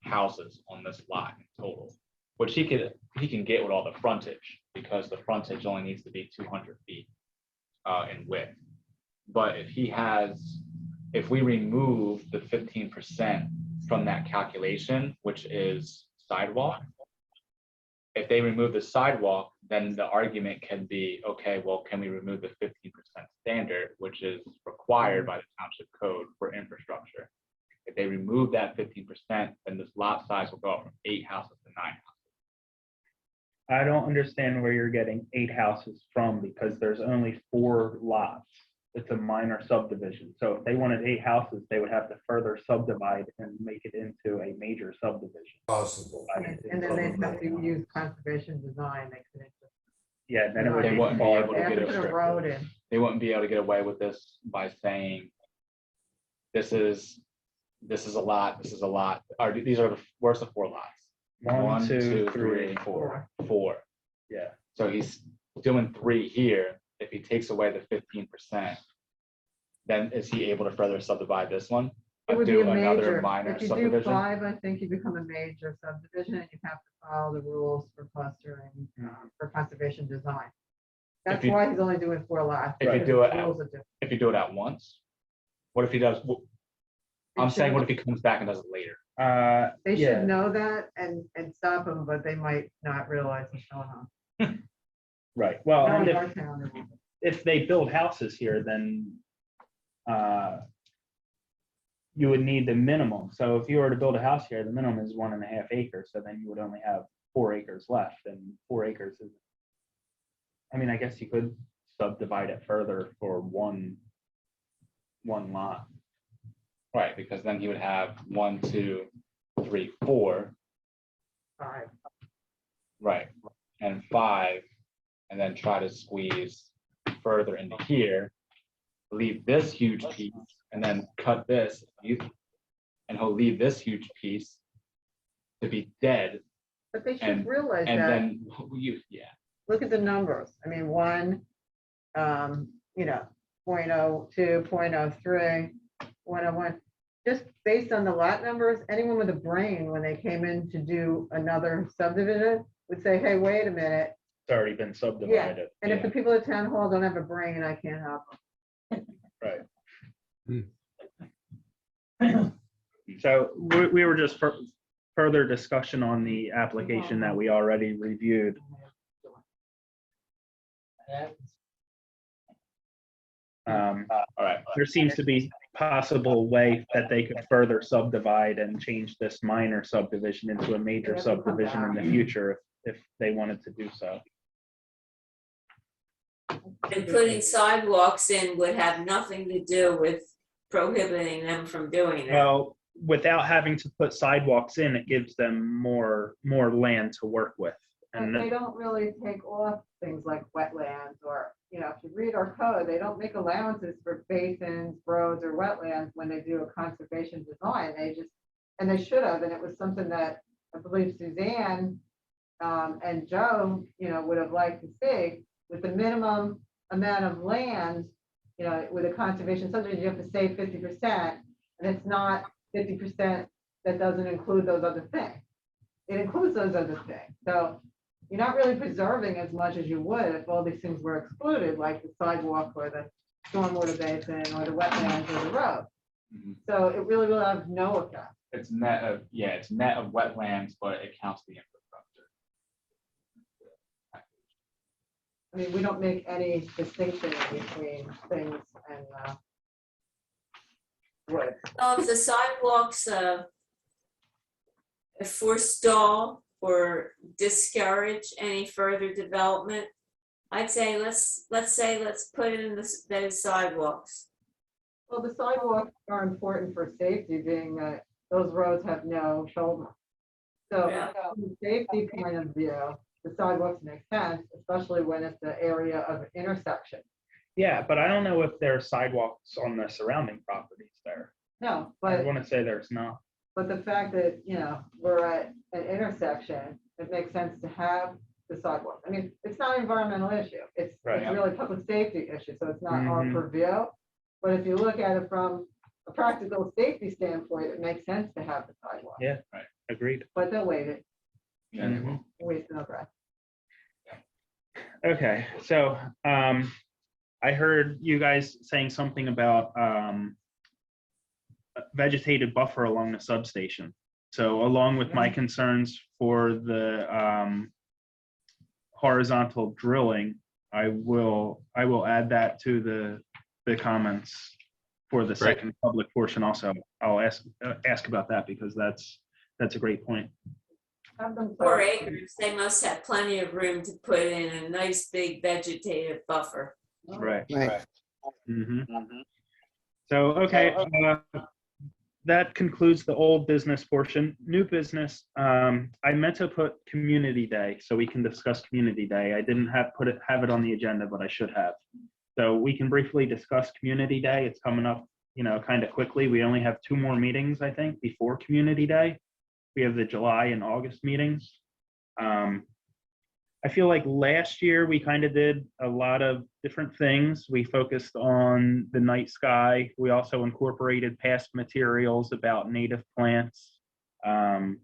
houses on this lot in total, which he can get with all the frontage, because the frontage only needs to be 200 feet in width. But if we remove the 15% from that calculation, which is sidewalk, if they remove the sidewalk, then the argument can be, okay, well, can we remove the 15% standard, which is required by the township code for infrastructure? If they remove that 15%, then this lot size will go up from 8 houses to 9 houses. I don't understand where you're getting 8 houses from, because there's only 4 lots. It's a minor subdivision. So if they wanted 8 houses, they would have to further subdivide and make it into a major subdivision. Possible. And then they'd have to use conservation design. They couldn't just. Yeah, then it would They be wouldn't be far. able They to have get to it put a restricted. road in. They wouldn't be able to get away with this by saying, this is a lot, this is a lot. Where's the 4 lots? 1, 2, 3, 3, 4. 4. Yeah. So he's doing 3 here. If he takes away the 15%, then is he able to further subdivide this one? It would be Do a another major, minor if you do subdivision? 5, I think you become a major subdivision and you have to follow the rules for clustering, for conservation design. That's you- why he's only doing 4 lots. If you because do the it at- rules are different. If you do it at once? What if he does? I'm saying, should- what if he comes back and does it later? They Yeah. should know that and stop them, but they might not realize what's going on. Right. Well, Not and in our town, they won't. if they build houses here, then you would need the minimum. So if you were to build a house here, the minimum is 1.5 acres. So then you would only have 4 acres left, and 4 acres is. I mean, I guess you could subdivide it further for one lot. Right, because then he would have 1, 2, 3, 4, 5. right, and 5, and then try to squeeze further into here, leave this huge piece, and then cut this, and he'll leave this huge piece to be dead, But they should and realize and that. then Look at the numbers. I mean, 1, 0.02, 0.03, 101. Just based on the lot numbers, anyone with a brain, when they came in to do another subdivision, would say, hey, wait a minute. It's already been subdivided. And if the people at town hall don't have a brain, I can't help them. Right. So we were just further discussion on the application that we already reviewed. all right, There seems to be possible way that they could further subdivide and change this minor subdivision into a major subdivision in the future if they wanted to do so. And putting sidewalks in would have nothing to do with prohibiting them from doing that. Well, without having to put sidewalks in, it gives them more land to work with. And They don't really take off things like wetlands or, you know, if you read our code, they don't make allowances for basins, roads, or wetlands when they do a conservation design. They just, and they should have, and it was something that I believe Suzanne and Joe, you know, would have liked to see with the minimum amount of land, you know, with a conservation subdivision, you have to save 50%, and it's not 50% that doesn't include those other things. It includes those other things. So you're not really preserving as much as you would if all these things were excluded, like the sidewalk or the stormwater basin or the wetlands or the road. Mhm. So it really will have no effect. It's net of, yeah, it's net of wetlands, but it counts the infrastructure. I mean, we don't make any distinction between things and wood. So if the sidewalks forestall or discourage any further development, I'd say let's put it in those sidewalks. Well, the sidewalks are important for safety, being that those roads have no shoulder. So Yeah. from a safety point of view, the sidewalks make sense, especially when it's the area of intersection. yeah, but I don't know if there are sidewalks on the surrounding properties there. No, I but want to say there's not. But the fact that, you know, we're at an intersection, it makes sense to have the sidewalk. I mean, it's not an environmental issue. It's Right. really a public safety issue, so it's not our Mhm. purview. But if you look at it from a practical safety standpoint, it makes sense to have the sidewalk. Yeah. Agreed. But they'll waive it, Yeah, they Mhm. will. waste no breath. Okay, so I heard you guys saying something about a vegetated buffer along the substation. So along with my concerns for the horizontal drilling, I will add that to the comments for the Great. second public portion also. I'll ask about that because that's a great point. Have them 4 put- acres, they must have plenty of room to put in a nice big vegetative buffer. Right. Right. Mhm. So, okay, that concludes the old business portion. New business, I meant to put Community Day so we can discuss Community Day. I didn't have it on the agenda, but I should have. So we can briefly discuss Community Day. It's coming up, you know, kind of quickly. We only have 2 more meetings, I think, before Community Day. We have the July and August meetings. I feel like last year we kind of did a lot of different things. We focused on the night sky. We also incorporated past materials about native plants. And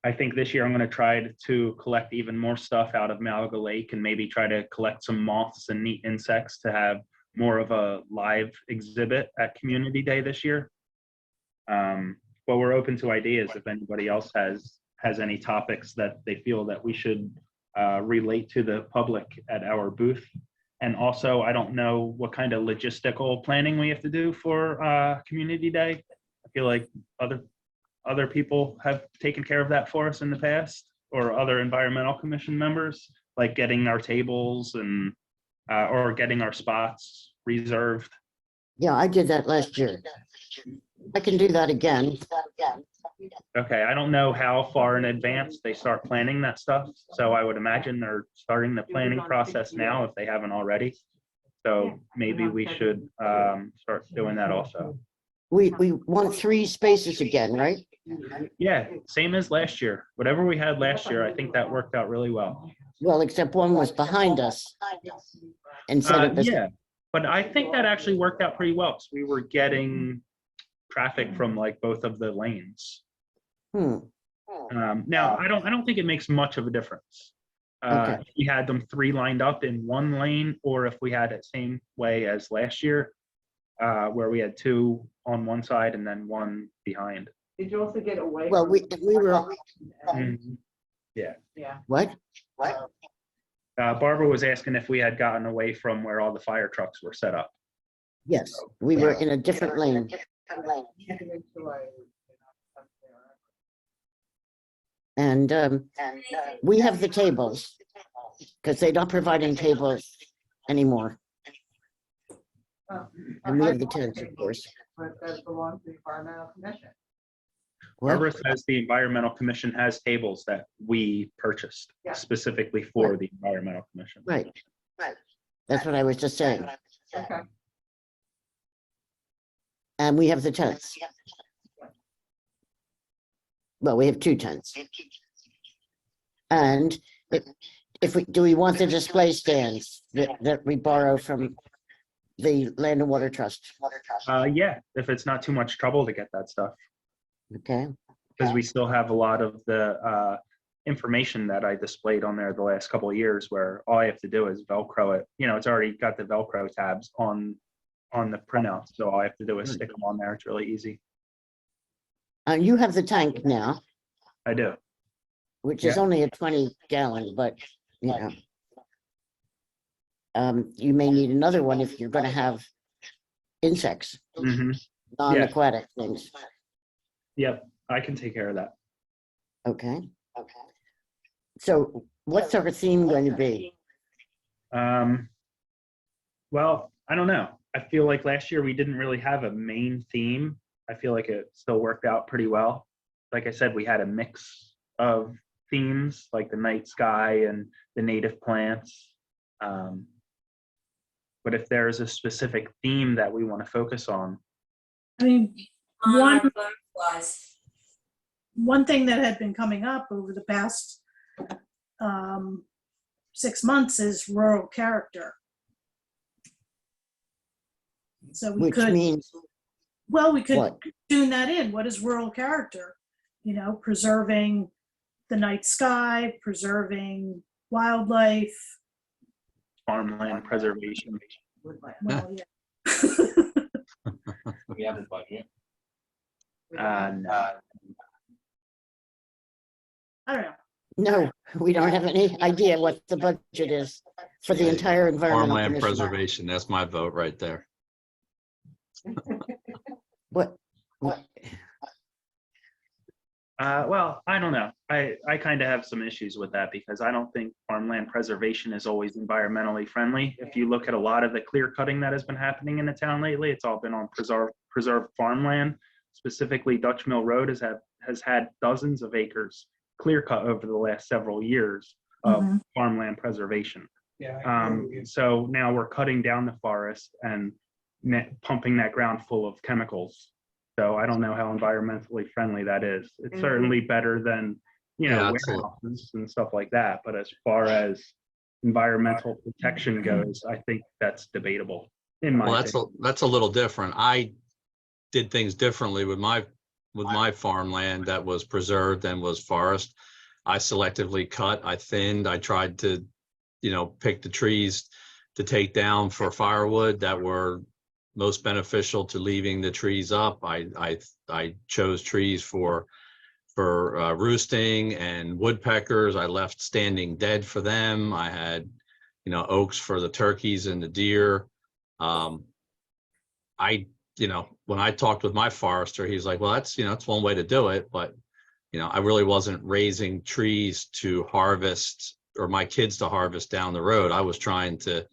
I think this year I'm going to try to collect even more stuff out of Malaga Lake and maybe try to collect some moths and neat insects to have more of a live exhibit at Community Day this year. But we're open to ideas if anybody else has any topics that they feel that we should relate to the public at our booth. And also, I don't know what kind of logistical planning we have to do for Community Day. I feel like other people have taken care of that for us in the past, or other environmental commission members, like getting our tables and or getting our spots reserved. Yeah, I did that last year. I can do that again. Okay, I don't know how far in advance they start planning that stuff, so I would imagine they're starting the planning process now if they haven't already. So maybe we should start doing that also. We want 3 spaces again, right? Yeah, same as last year. Whatever we had last year, I think that worked out really well. Well, except one was behind us. Instead of this, Yeah, but I think that actually worked out pretty well because we were getting traffic from like both of the lanes. Now, I don't think it makes much of a difference. Okay. If we had them 3 lined up in one lane, or if we had it same way as last year, where we had 2 on one side and then 1 behind. Did you also get away? well, from- we were, Mhm. Yeah. what? Barbara was asking if we had gotten away from where all the fire trucks were set up. Yes, we were in a different lane. And we have the tables because they don't provide any tables anymore. And we have the tents, of course. But that belongs to the environmental commission. What? Barbara says the environmental commission has tables that we purchased Yeah. specifically for the environmental commission. Right. That's what I was just saying. Okay. And we have the tents. Well, we have 2 tents. And if we, do we want the display stands that we borrow from the Land and Water Trust? Yeah, if it's not too much trouble to get that stuff, Okay, because we still have a lot of the information that I displayed on there the last couple of years, where all I have to do is Velcro it. You know, it's already got the Velcro tabs on the printout, so all I have to do is stick them on there. It's really easy. you have the tank now, I do. which is Yeah. only a 20-gallon, but, you know. You may need another one if you're gonna have insects, Hmm. non-aquatic things. Yep, I can take care of that. Okay. So what's our theme going to be? Well, I don't know. I feel like last year we didn't really have a main theme. I feel like it still worked out pretty well. Like I said, we had a mix of themes, like the night sky and the native plants. But if there's a specific theme that we want to focus on, I mean, Monarch one, butterflies. one thing that had been coming up over the past 6 months is rural character. So we Which could, means well, we could what? tune that in. What is rural character? You know, preserving the night sky, preserving wildlife. farmland preservation. Well, yeah. We have a budget. No. I don't know. No, we don't have any idea what the budget is for the Yeah, entire environmental Farmland commission. preservation, that's my vote right there. What? Well, I don't know. I kind of have some issues with that because I don't think farmland preservation is always environmentally friendly. If you look at a lot of the clear cutting that has been happening in the town lately, it's all been on preserved farmland. Specifically, Dutch Mill Road has had dozens of acres clear cut over the last several years of Mhm. farmland preservation. Yeah. So now we're cutting down the forest and pumping that ground full of chemicals. So I don't know how environmentally friendly that is. It's Mhm. certainly better than, Yeah, that's a- warehouses and stuff like that. But as far as environmental protection goes, I think that's debatable in my Well, opinion. that's a little different. I did things differently with my farmland that was preserved and was forest. I selectively cut, I thinned, I tried to, pick the trees to take down for firewood that were most beneficial to leaving the trees up. I chose trees for roosting and woodpeckers. I left standing dead for them. I had, oaks for the turkeys and the deer. When I talked with my forester, he's like, well, that's one way to do it. But, I really wasn't raising trees to harvest or my kids to harvest down the road. I was trying to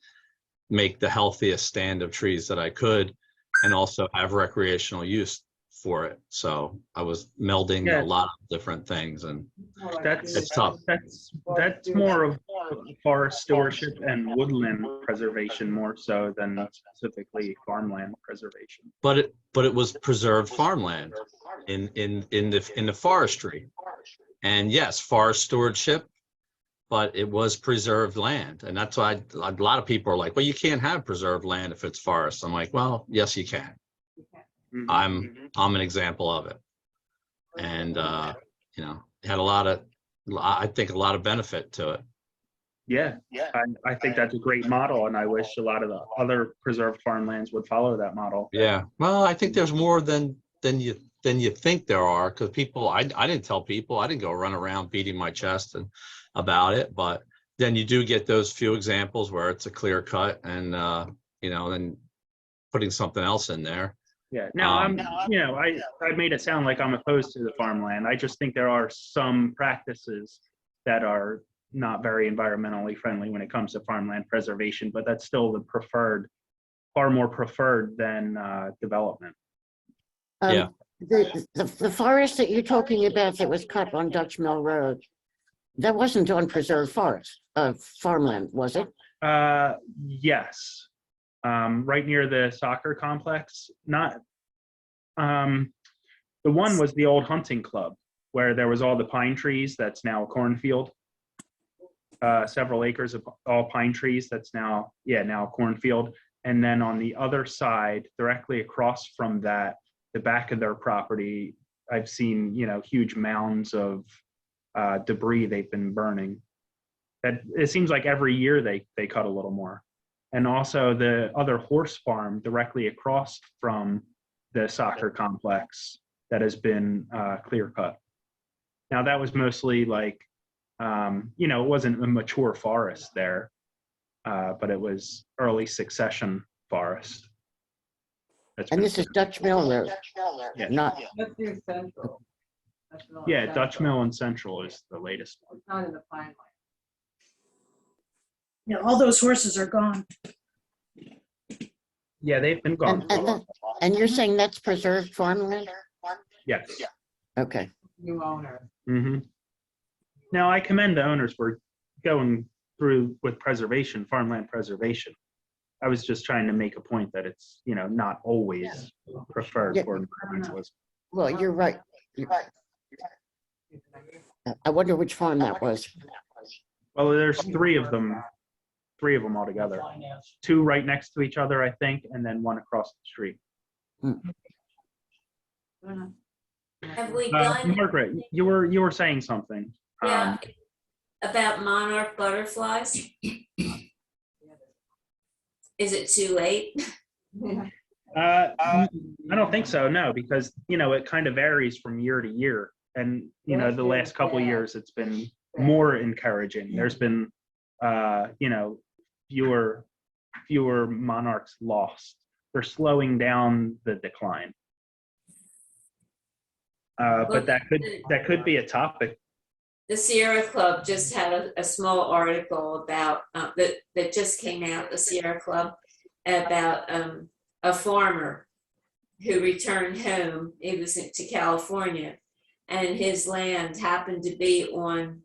make the healthiest stand of trees that I could and also have recreational use for it. So I was melding Yeah. a lot of different things and It's tough. That's more of forest stewardship and woodland preservation more so than specifically farmland preservation. but it was preserved farmland in the forestry. And yes, forest stewardship, but it was preserved land. And that's why a lot of people are like, well, you can't have preserved land if it's forest. I'm like, well, yes, you can. Mhm. I'm an example of it. And, it had I think a lot of benefit to it. Yeah, I think that's a great model, and I wish a lot of the other preserved farmlands would follow that model. Yeah. Well, I think there's more than you think there are, because people, I didn't tell people, I didn't go run around beating my chest about it, but then you do get those few examples where it's a clear cut and, then putting something else in there. Yeah, no, I made it sound like I'm opposed to the farmland. I just think there are some practices that are not very environmentally friendly when it comes to farmland preservation, but that's still far more preferred than development. Yeah. The forest that you're talking about that was cut on Dutch Mill Road, that wasn't on preserved forest, farmland, was it? Yes. Right near the soccer complex, not, the one was the old hunting club where there was all the pine trees. That's now a cornfield. Several acres of all pine trees. That's now, now a cornfield. And then on the other side, directly across from that, the back of their property, I've seen, huge mounds of debris they've been burning. That it seems like every year they cut a little more. And also the other horse farm directly across from the soccer complex that has been clear cut. Now that was mostly like, it wasn't a mature forest there, but it was early succession forest. And this is Dutch Mill Road, Yeah. not, That's near Central. That's not Yeah, Dutch Central. Mill and Central is the latest one. It's not in the pine line. Yeah, all those horses are gone. Yeah, they've been gone. and you're saying that's preserved farmland? Yes. Okay. New owner. hmm Now, I commend the owners for going through with preservation, farmland preservation. I was just trying to make a point that it's, not always preferred Yeah. for environmentalism. Well, you're right. I wonder which farm that was. Well, there's three of them altogether. Finance. Two right next to each other, I think, and then one across the street. Have we done, Margaret, you were saying something. yeah, about monarch butterflies? Is it too late? I don't think so, no, because, it kind of varies from year to year. And, the last couple of years, it's been more encouraging. There's been, fewer monarchs lost. They're slowing down the decline. But that could be a topic. The Sierra Club just had a small article about, that just came out, the Sierra Club, about a farmer who returned home. He was to California, and his land happened to be on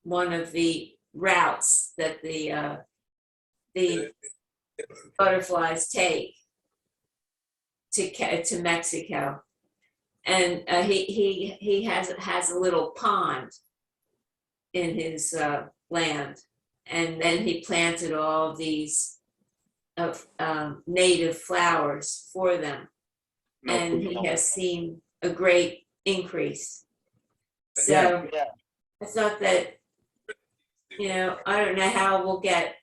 one of the routes that the butterflies take to Mexico. And he has a little pond in his land, and then he planted all these native flowers for them, and he has seen a great increase. So I thought that, I don't know how we'll get.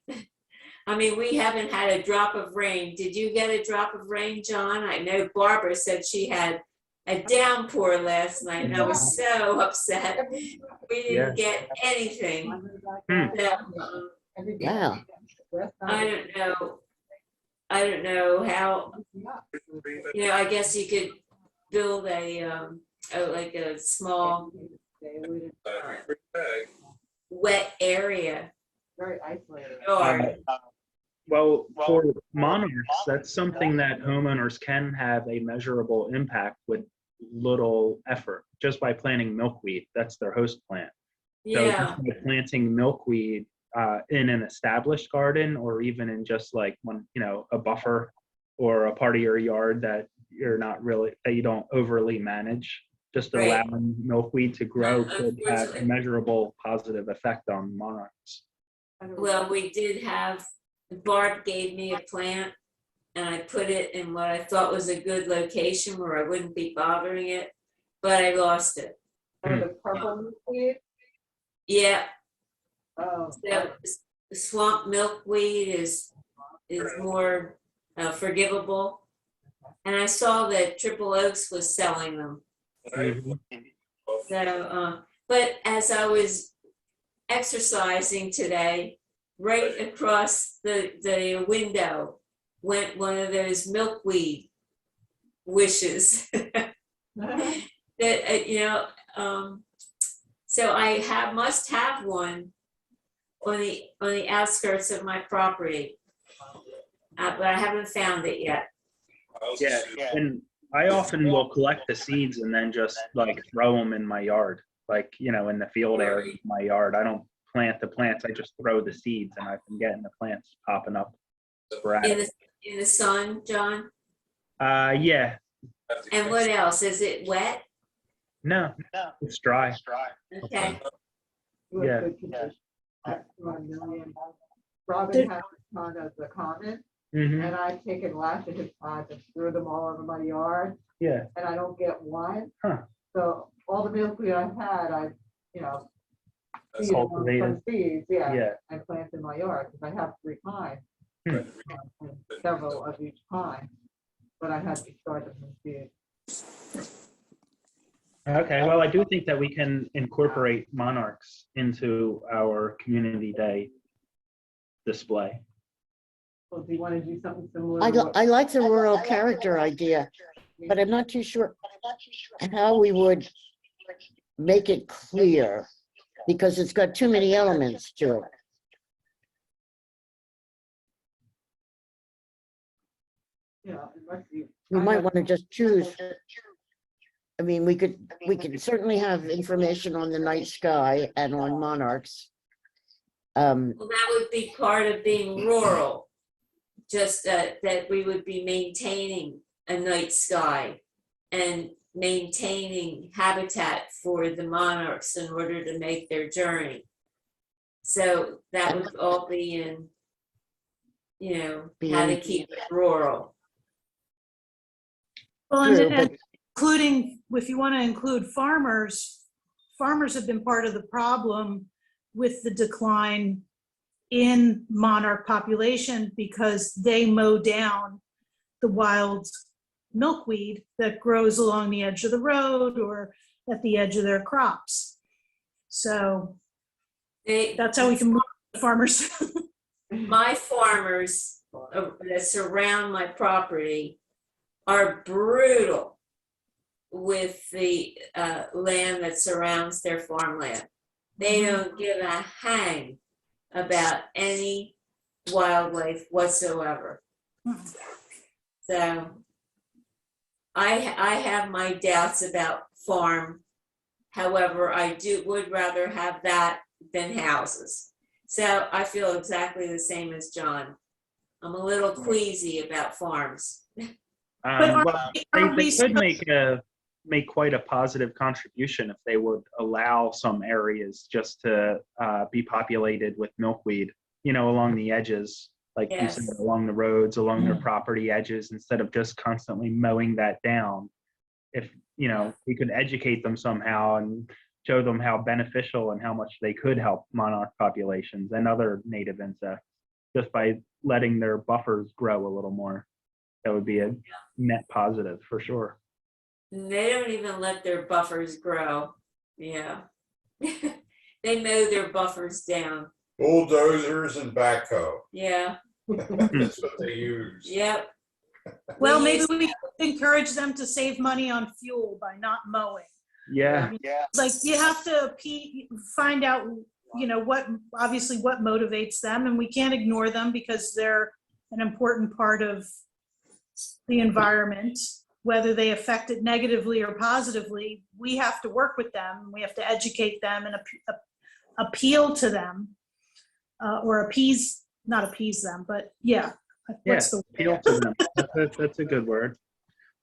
I mean, we haven't had a drop of rain. Did you get a drop of rain, John? I know Barbara said she had a downpour last night, and I was so upset. We didn't get anything. So, Wow. I don't know how, I guess you could build like a small wet area. Very isolated. Or, Well, for monarchs, that's something that homeowners can have a measurable impact with little effort, just by planting milkweed. That's their host plant. So yeah, just by planting milkweed in an established garden, or even in just like one, a buffer or a part of your yard that you don't overly manage, just Right. allowing milkweed to grow could have a Unfortunately. measurable positive effect on monarchs. well, we did have, Barb gave me a plant, and I put it in what I thought was a good location where I wouldn't be bothering it, but I lost it. Oh, the purple milkweed? Yeah, Oh. so swamp milkweed is more forgivable. And I saw that Triple Oaks was selling them. So, but as I was exercising today, right across the window went one of those milkweed wishes. That so I must have one on the outskirts of my property, but I haven't found it yet. Yeah, and I often will collect the seeds and then just like throw them in my yard, like, in the field area of my yard. I don't plant the plants. I just throw the seeds and I've been getting the plants popping up. In sporadic. the sun, John? Yeah, And what else? Is it wet? no, it's dry. Okay. With Yeah. good condition. That's 1 million. Robin has a ton as a comment, Hmm. and I've taken last of his pods and threw them all over my yard, Yeah. and I don't get one. Huh. So all the milkweed I've had, seed them on Cultivated. some seeds, yeah, Yeah. I plant in my yard, because I have 3 pines. Hmm. And several of each pine, but I had to start them from seeds. Okay, well, I do think that we can incorporate monarchs into our community day display. So do you want to do something similar? I, to li- what- I like the rural character idea, but I'm not too sure how we would make it clear, because it's got too many elements to it. Unless you. We I might have- want to just choose. I mean, we could certainly have information on the night sky and on monarchs. Well, that would be part of being rural. Just that we would be maintaining a night sky and maintaining habitat for the monarchs in order to make their journey. So that would all be in, how to keep it rural. Well, True, and but- including, if you want to include farmers, farmers have been part of the problem with the decline in monarch population because they mow down the wild milkweed that grows along the edge of the road or at the edge of their crops. So that's how we can move the farmers. My farmers that surround my property are brutal with the land that surrounds their farmland. They don't give a hang about any wildlife whatsoever. So I have my doubts about farm. However, I would rather have that than houses. So I feel exactly the same as John. I'm a little queasy about farms. But Well, they could make quite a positive contribution if they would allow some areas just to be populated with milkweed, along the edges, like you said, Yes. along the roads, along their property edges, instead of just constantly mowing that down. If, we could educate them somehow and show them how beneficial and how much they could help monarch populations and other native insects just by letting their buffers grow a little more. That would be a net positive for sure. They don't even let their buffers grow. Yeah. They mow their buffers down. Bulldozers and backhoe. Yeah. That's what they use. Yep. Well, We maybe use- we encourage them to save money on fuel by not mowing. Yeah. Like you have to find out, what motivates them, and we can't ignore them because they're an important part of the environment. Whether they affect it negatively or positively, we have to work with them. We have to educate them and appeal to them, or not appease them, but yeah. What's the Appeal to them. That's a good word.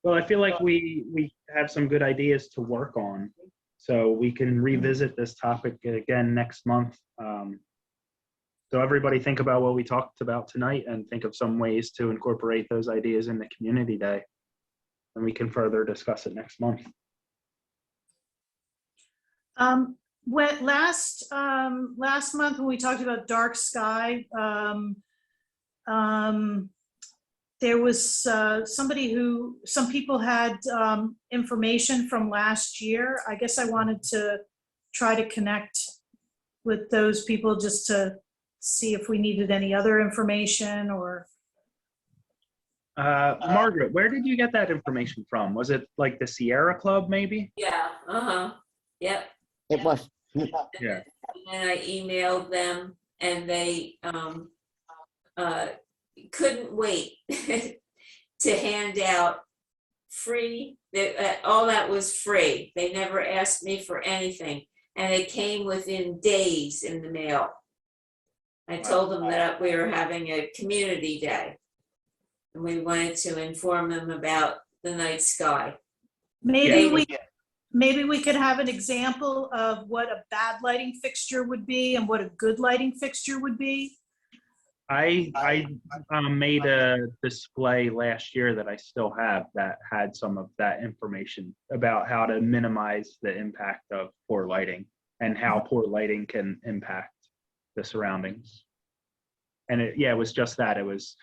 Well, I feel like we have some good ideas to work on, so we can revisit this topic again next month. So everybody think about what we talked about tonight and think of some ways to incorporate those ideas in the community day, and we can further discuss it next month. Last month when we talked about dark sky, there was some people had information from last year. I guess I wanted to try to connect with those people just to see if we needed any other information or. Margaret, where did you get that information from? Was it like the Sierra Club, maybe? Yeah. Yep. It was. Yeah. And I emailed them and they couldn't wait to hand out free, all that was free. They never asked me for anything. And it came within days in the mail. I told them that we were having a community day. And we wanted to inform them about the night sky. Maybe we could have an example of what a bad lighting fixture would be and what a good lighting fixture would be. I made a display last year that I still have that had some of that information about how to minimize the impact of poor lighting and how poor lighting can impact the surroundings. And it was just that. It was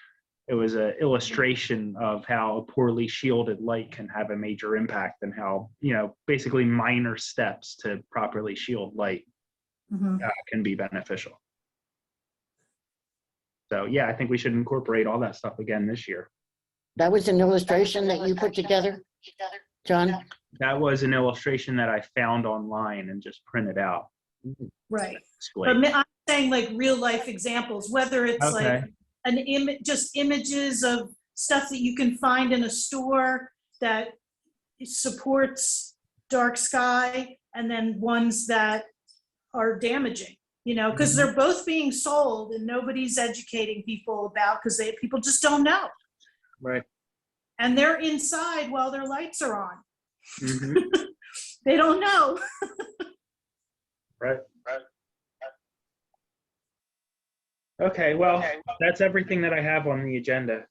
an illustration of how a poorly shielded light can have a major impact and how, basically minor steps to properly shield light can be beneficial. So yeah, I think we should incorporate all that stuff again this year. That was an illustration that you put together, John? That was an illustration that I found online and just printed out. Right. Displayed. But I'm saying like real life examples, whether it's Okay. like an image, just images of stuff that you can find in a store that supports dark sky, and then ones that are damaging, because they're both being sold and nobody's educating people about, because people just don't know. Right. And they're inside while their lights are on. Mhm. They don't know. Right. Okay, well, that's everything that I have on the agenda.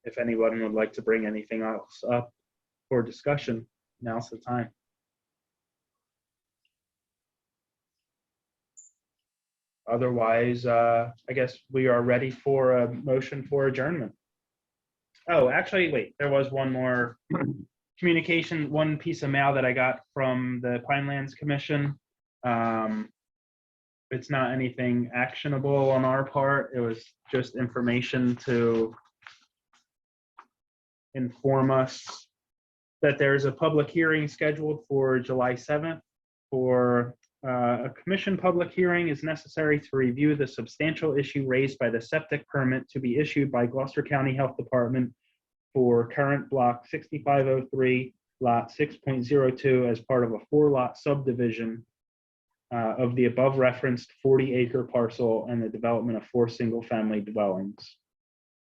If anyone would like to bring anything else up for discussion, now's the time. Otherwise, I guess we are ready for a motion for adjournment. Oh, actually, wait, there was one more communication, one piece of mail that I got from the Pinelands Commission. It's not anything actionable on our part. It was just information to inform us that there's a public hearing scheduled for July 7th. For a commission public hearing is necessary to review the substantial issue raised by the septic permit to be issued by Gloucester County Health Department for current block 6503, lot 6.02 as part of a 4-lot subdivision of the above referenced 40-acre parcel and the development of 4 single-family dwellings.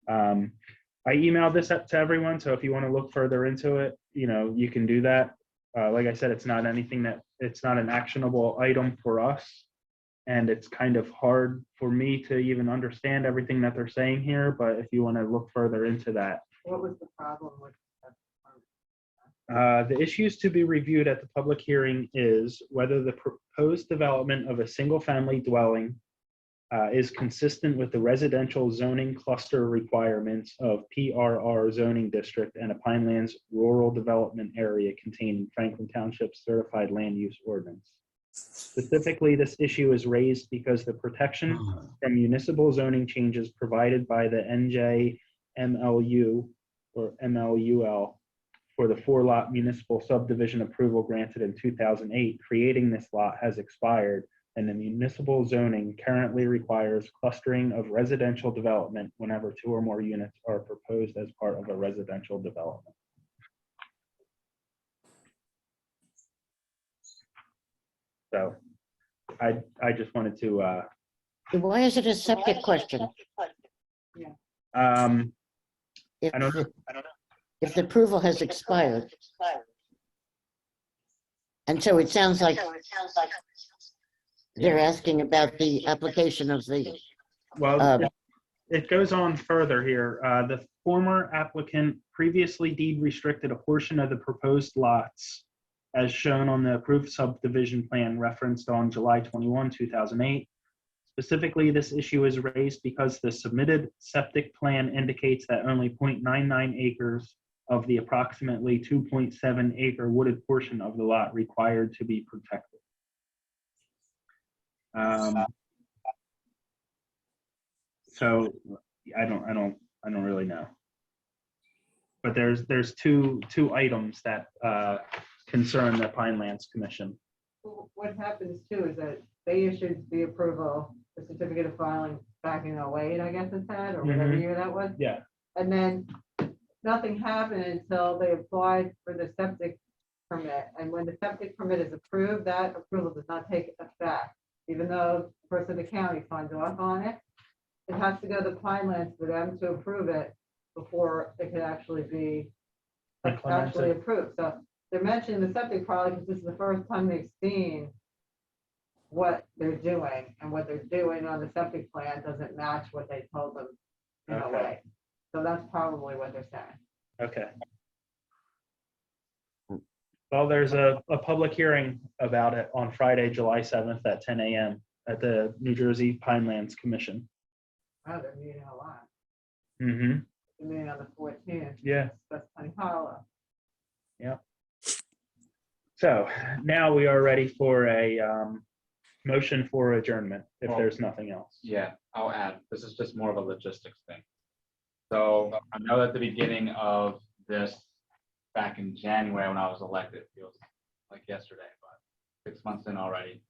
I emailed this up to everyone, so if you want to look further into it, you can do that. Like I said, it's not an actionable item for us, and it's kind of hard for me to even understand everything that they're saying here, but if you want to look further into that. What was the problem with The issues to be reviewed at the public hearing is whether the proposed development of a single-family dwelling is consistent with the residential zoning cluster requirements of PRR zoning district and a Pinelands rural development area contained in Franklin Township's certified land use ordinance. Specifically, this issue is raised because the protection from municipal zoning changes provided by the NJMLU or MLUL for the 4-lot municipal subdivision approval granted in 2008, creating this lot has expired, and the municipal zoning currently requires clustering of residential development whenever 2 or more units are proposed as part of a residential development. So I just wanted to Why is it a septic question? If I don't know. if the approval has expired. And so it sounds like they're asking about the application of the, Well, it goes on further here. The former applicant previously deed restricted a portion of the proposed lots as shown on the approved subdivision plan referenced on July 21, 2008. Specifically, this issue is raised because the submitted septic plan indicates that only 0.99 acres of the approximately 2.7 acre wooded portion of the lot required to be protected. So I don't really know. But there's two items that concern the Pinelands Commission. What happens too is that they issued the approval, the certificate of filing back in 08, I guess it said, or whatever year that was. Yeah. And then nothing happened until they applied for the septic permit. And when the septic permit is approved, that approval does not take effect. Even though the person in the county signed off on it, it has to go to Pinelands for them to approve it before it can actually be actually approved. So they're mentioning the septic probably because this is the first time they've seen what they're doing, and what they're doing on the septic plan doesn't match what they told them in a Okay. way. So that's probably what they're saying. Okay. Well, there's a public hearing about it on Friday, July 7th at 10 a.m. at the New Jersey Pinelands Commission. Oh, they're meeting a lot. Mm-hmm. They're meeting on the 14th. Yeah. That's Honey Hollow. So now we are ready for a motion for adjournment, if Well, there's nothing else. Yeah, I'll add, this is just more of a logistics thing. So I know at the beginning of this, back in January when I was elected, it feels like yesterday, but 6 months in already.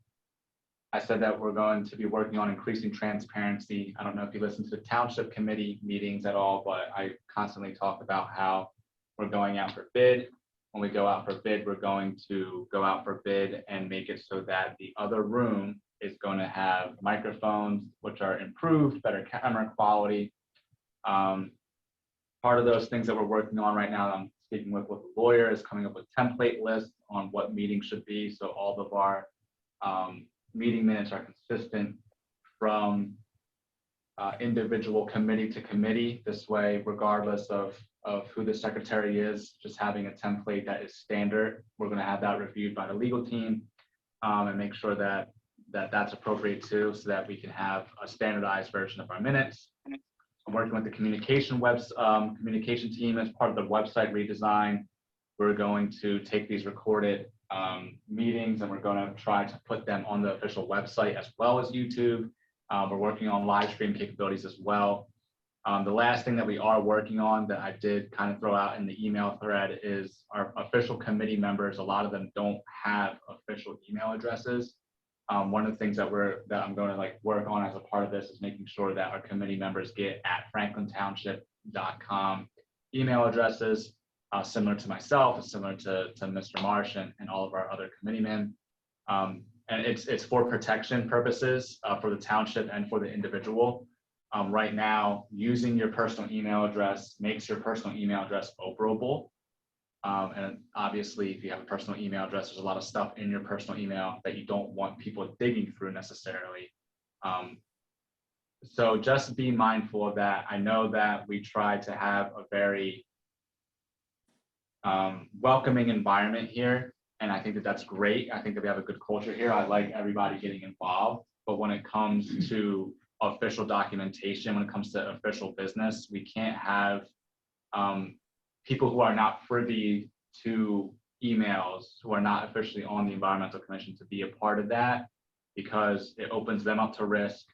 I said that we're going to be working on increasing transparency. I don't know if you listen to the township committee meetings at all, but I constantly talk about how we're going out for bid. When we go out for bid, we're going to go out for bid and make it so that the other room is going to have microphones, which are improved, better camera quality. Part of those things that we're working on right now, I'm speaking with the lawyer, is coming up with template lists on what meetings should be. So all of our meeting minutes are consistent from individual committee to committee. This way, regardless of who the secretary is, just having a template that is standard. We're going to have that reviewed by the legal team and make sure that that's appropriate too, so that we can have a standardized version of our minutes. I'm working with the communication team as part of the website redesign. We're going to take these recorded meetings and we're going to try to put them on the official website as well as YouTube. We're working on live stream capabilities as well. The last thing that we are working on that I did kind of throw out in the email thread is our official committee members. A lot of them don't have official email addresses. One of the things that I'm going to work on as a part of this is making sure that our committee members get at franklintownship.com email addresses, similar to myself, similar to Mr. Marsh and all of our other committeemen. And it's for protection purposes for the township and for the individual. Right now, using your personal email address makes your personal email address operable. And obviously, if you have a personal email address, there's a lot of stuff in your personal email that you don't want people digging through necessarily. So just be mindful of that. I know that we try to have a very welcoming environment here, and I think that that's great. I think that we have a good culture here. I like everybody getting involved, but when it comes to official documentation, when it comes to official business, we can't have people who are not privy to emails, who are not officially on the Environmental Commission, to be a part of that, because it opens them up to risk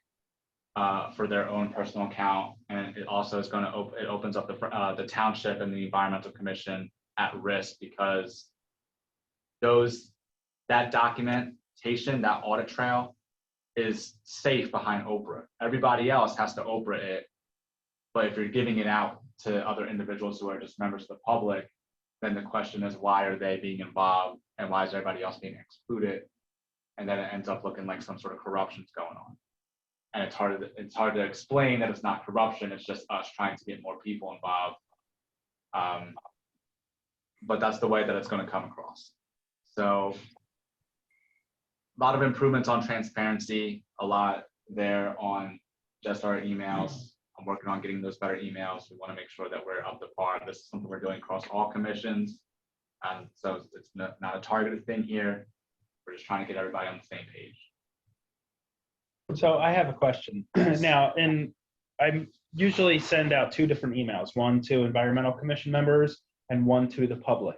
for their own personal account, and it also is going to it opens up the township and the Environmental Commission at risk, because that documentation, that audit trail, is safe behind Oprah. Everybody else has to Oprah it, but if you're giving it out to other individuals who are just members of the public, then the question is, why are they being involved and why is everybody else being excluded? And then it ends up looking like some sort of corruption's going on. And it's hard to explain that it's not corruption, it's just us trying to get more people involved. But that's the way that it's going to come across. So a lot of improvements on transparency, a lot there on just our emails. I'm working on getting those better emails. We want to make sure that we're up to par. This is something we're doing across all commissions. So it's not a targeted thing here. We're just trying to get everybody on the same page. So I have a question now, and I usually send out two different emails, one to Environmental Commission members and one to the public.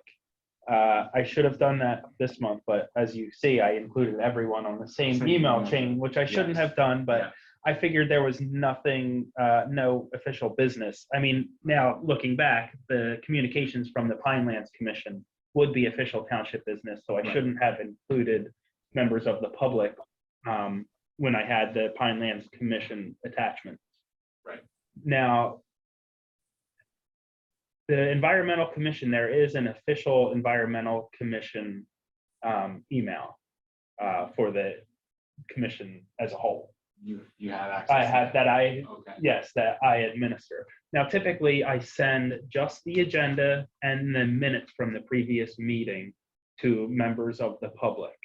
I should have done that this month, but as you see, I included everyone on the same email chain, which I shouldn't have done, but I figured there was nothing, no official business. I mean, now looking back, the communications from the Pinelands Commission would be official township business, so I shouldn't have included members of the public when I had the Pinelands Commission attachment. Right. Now, the environmental commission, there is an official environmental commission email for the commission as a whole. You have access. I to have that Okay. yes, that I administer. Now, typically I send just the agenda and the minutes from the previous meeting to members of the public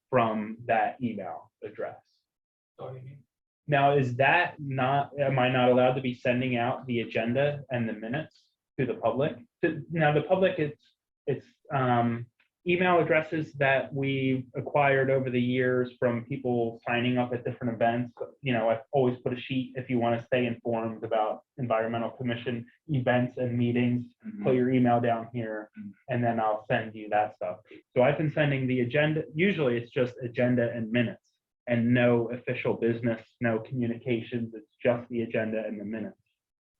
from that email address. Now, is that not, am I not allowed to be sending out the agenda and the minutes to the public? Now, the public, it's email addresses that we acquired over the years from people signing up at different events. You know, I've always put a sheet if you want to stay informed about environmental commission events and meetings, put your email down here, and then I'll send you that stuff. So I've been sending the agenda, usually it's just agenda and minutes and no official business, no communications, it's just the agenda and the minutes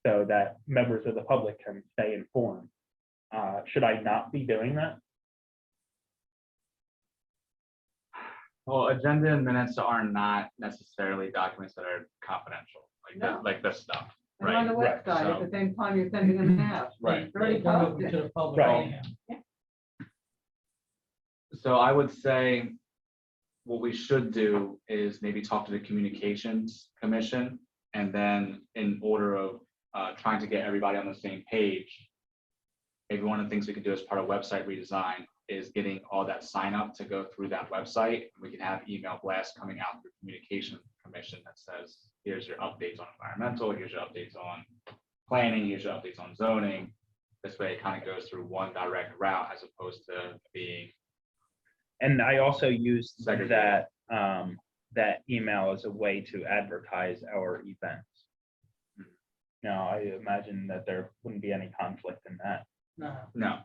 so that members of the public can stay informed. Should I not be doing that? Well, agenda and minutes are not necessarily documents that are confidential, No. like this stuff, And on right? the right, website, at so- the same time you're sending them out. Right. It's already They're open posted. to the public. Right. So I would say what we should do is maybe talk to the communications commission, and then in order of trying to get everybody on the same page, maybe one of the things we could do as part of website redesign is getting all that sign up to go through that website. We can have email blasts coming out through communication commission that says, here's your updates on environmental, here's your updates on planning, here's your updates on zoning. This way it kind of goes through one direct route as opposed to being. And I also used Segregated. that email as a way to advertise our events. Now, I imagine that there wouldn't be any conflict in that. No.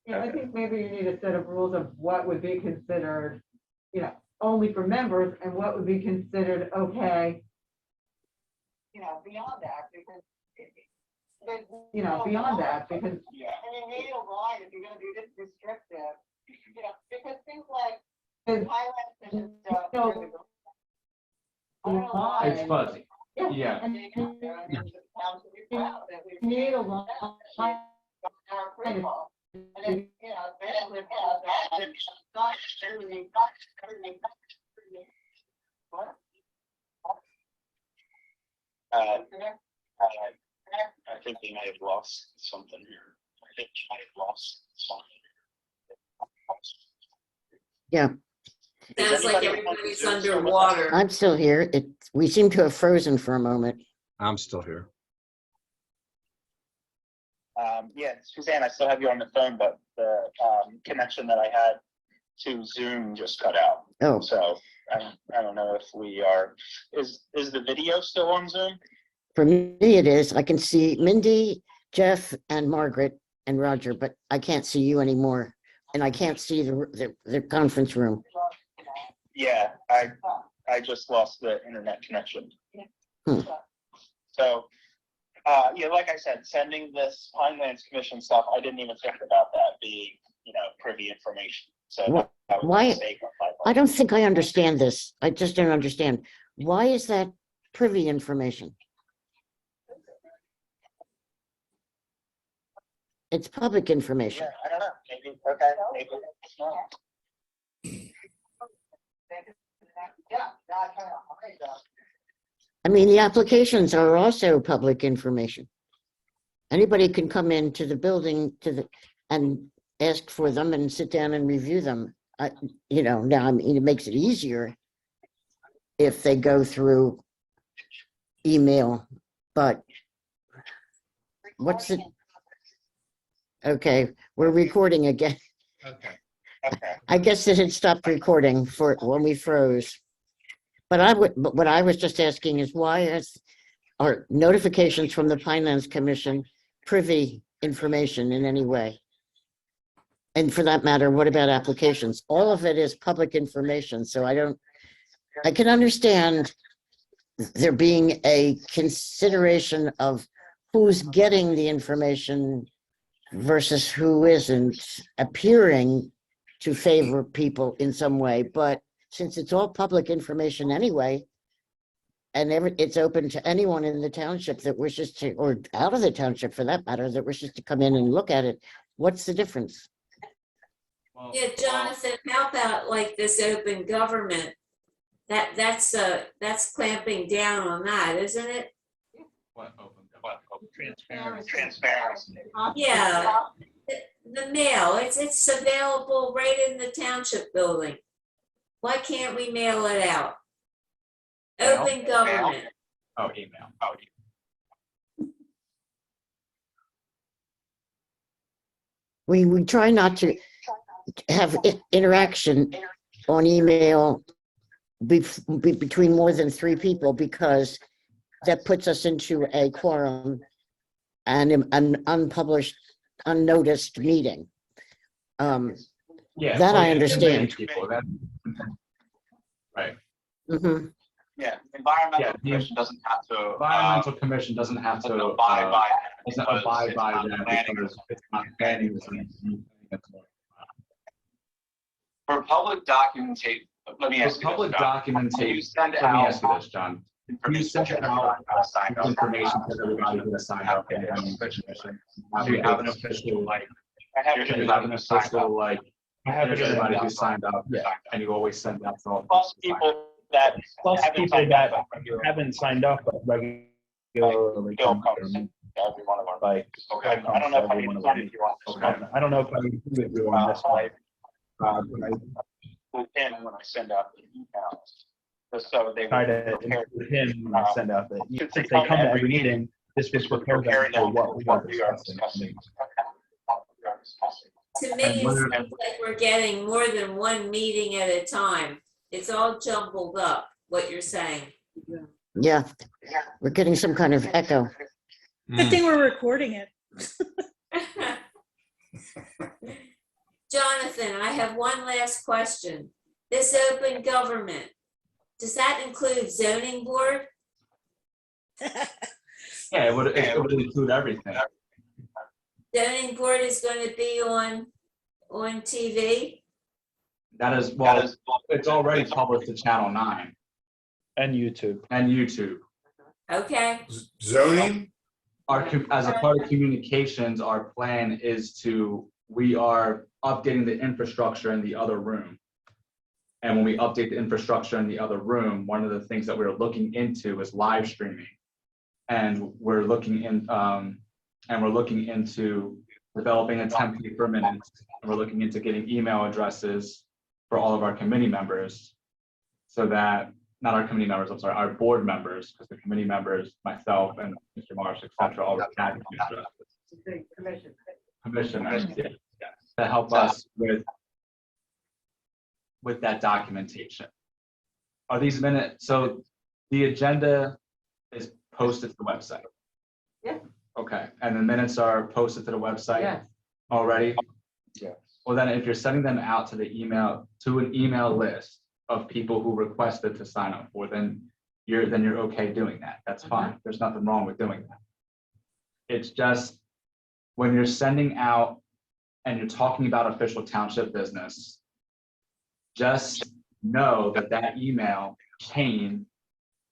Yeah, I Okay. think maybe you need a set of rules of what would be considered, only for members and what would be considered okay. Beyond that, because. Beyond that, because. Yeah. And you need a line if you're gonna be this restrictive, because things like. It's fuzzy. Yeah. And you need a line. I think we may have lost something here. I think we might have lost something. Yeah, Sounds like everybody's underwater. I'm still here. We seem to have frozen for a moment. I'm still here. Yeah, Suzanne, I still have you on the phone, but the connection that I had to Zoom just cut out. Oh, So I don't know if we are, is the video still on Zoom? for me it is. I can see Mindy, Jeff, and Margaret and Roger, but I can't see you anymore. And I can't see the conference room. Yeah, I just lost the internet connection. Hmm. So, yeah, like I said, sending this Pinelands Commission stuff, I didn't even think about that being, privy information. So Wha- that was a why- mistake on my part. I don't think I understand this. I just don't understand. Why is that privy information? It's public information. Yeah, I don't know. Maybe, okay, maybe it's not. I mean, the applications are also public information. Anybody can come into the building and ask for them and sit down and review them. Now, I mean, it makes it easier if they go through email, but what's it? Okay, we're recording again. Okay. Okay. I guess it had stopped recording for when we froze. But what I was just asking is are notifications from the Pinelands Commission privy information in any way? And for that matter, what about applications? All of it is public information, so I can understand there being a consideration of who's getting the information versus who isn't, appearing to favor people in some way, but since it's all public information anyway, and it's open to anyone in the township that wishes to, or out of the township for that matter, that wishes to come in and look at it. What's the difference? Yeah, Jonathan, how about like this open government? That's clamping down on that, isn't it? What open? Transparency. Yeah. The mail, it's available right in the township building. Why can't we mail it out? Mail? Open government. Oh, email. We try not to have interaction on email between more than 3 people, because that puts us into a quorum and an unpublished, unnoticed meeting. Yeah. That well, I yeah, understand. people, that- Right. Mhm. Yeah, environmental Yeah, the commission doesn't have to. Environmental Commission doesn't have to. doesn't abide by it Doesn't because abide it's by not that planning. because it's not planning. For public documentation, let me ask you Public this, John. documentation. You send Let me out ask you this, John. You send out information to everybody who has signed up. And Do you have an official, like, I have You have an official, like, I have here's it in everybody the- who signed up, Yeah. and you always send out to all. plus people that Plus haven't people signed that up, but haven't signed up but regularly still come comes to to every one of our. like. Okay, I don't know if I included you on this Okay. one. I don't know if I included you on this one. But And when I send out the emails, just so they. I try will to prepare- include him when I send out that, since they come to every meeting, this was prepared prepare for them what we are we are discussing. discussing. To me, And it what seems are- like we're getting more than one meeting at a time. It's all jumbled up, what you're saying. Yeah, we're getting some kind of echo. Good thing we're recording it. Jonathan, I have one last question. This open government, does that include zoning board? Yeah, it would include everything. Zoning board is going to be on TV? That is, well, it's already published to Channel 9 And YouTube. and YouTube. Okay, Zoning? As a part of communications, our plan is we are updating the infrastructure in the other room. And when we update the infrastructure in the other room, one of the things that we're looking into is live streaming. And we're looking into developing a template for minutes. And we're looking into getting email addresses for all of our committee members, so that, not our committee members, I'm sorry, our board members, because the committee members, myself and Mr. Marsh, et cetera, all have Commission. commissioners, yeah, to help us with that documentation. Are these minutes, so the agenda is posted to the website? Yeah. Okay, and the minutes are posted to the website Yes. already? Yes. Well, then if you're sending them out to an email list of people who requested to sign up for, then you're okay doing that. That's fine. There's nothing wrong with doing that. It's just when you're sending out and you're talking about official township business, just know that that email chain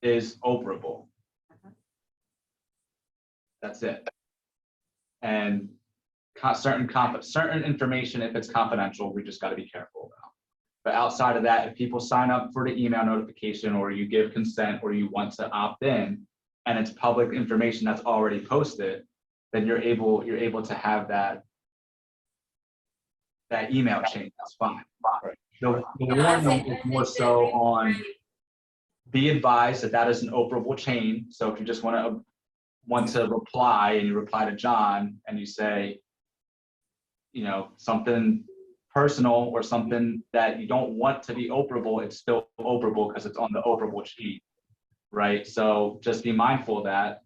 is operable. That's it. And certain information, if it's confidential, we just got to be careful about. But outside of that, if people sign up for the email notification, or you give consent, or you want to opt in, and it's public information that's already posted, then you're able to have that email chain. That's fine. The warning is more so on, be advised that is an operable chain. So if you just want to reply, and you reply to John and you say, something personal or something that you don't want to be operable, it's still operable because it's on the operable chain, right? So just be mindful of that,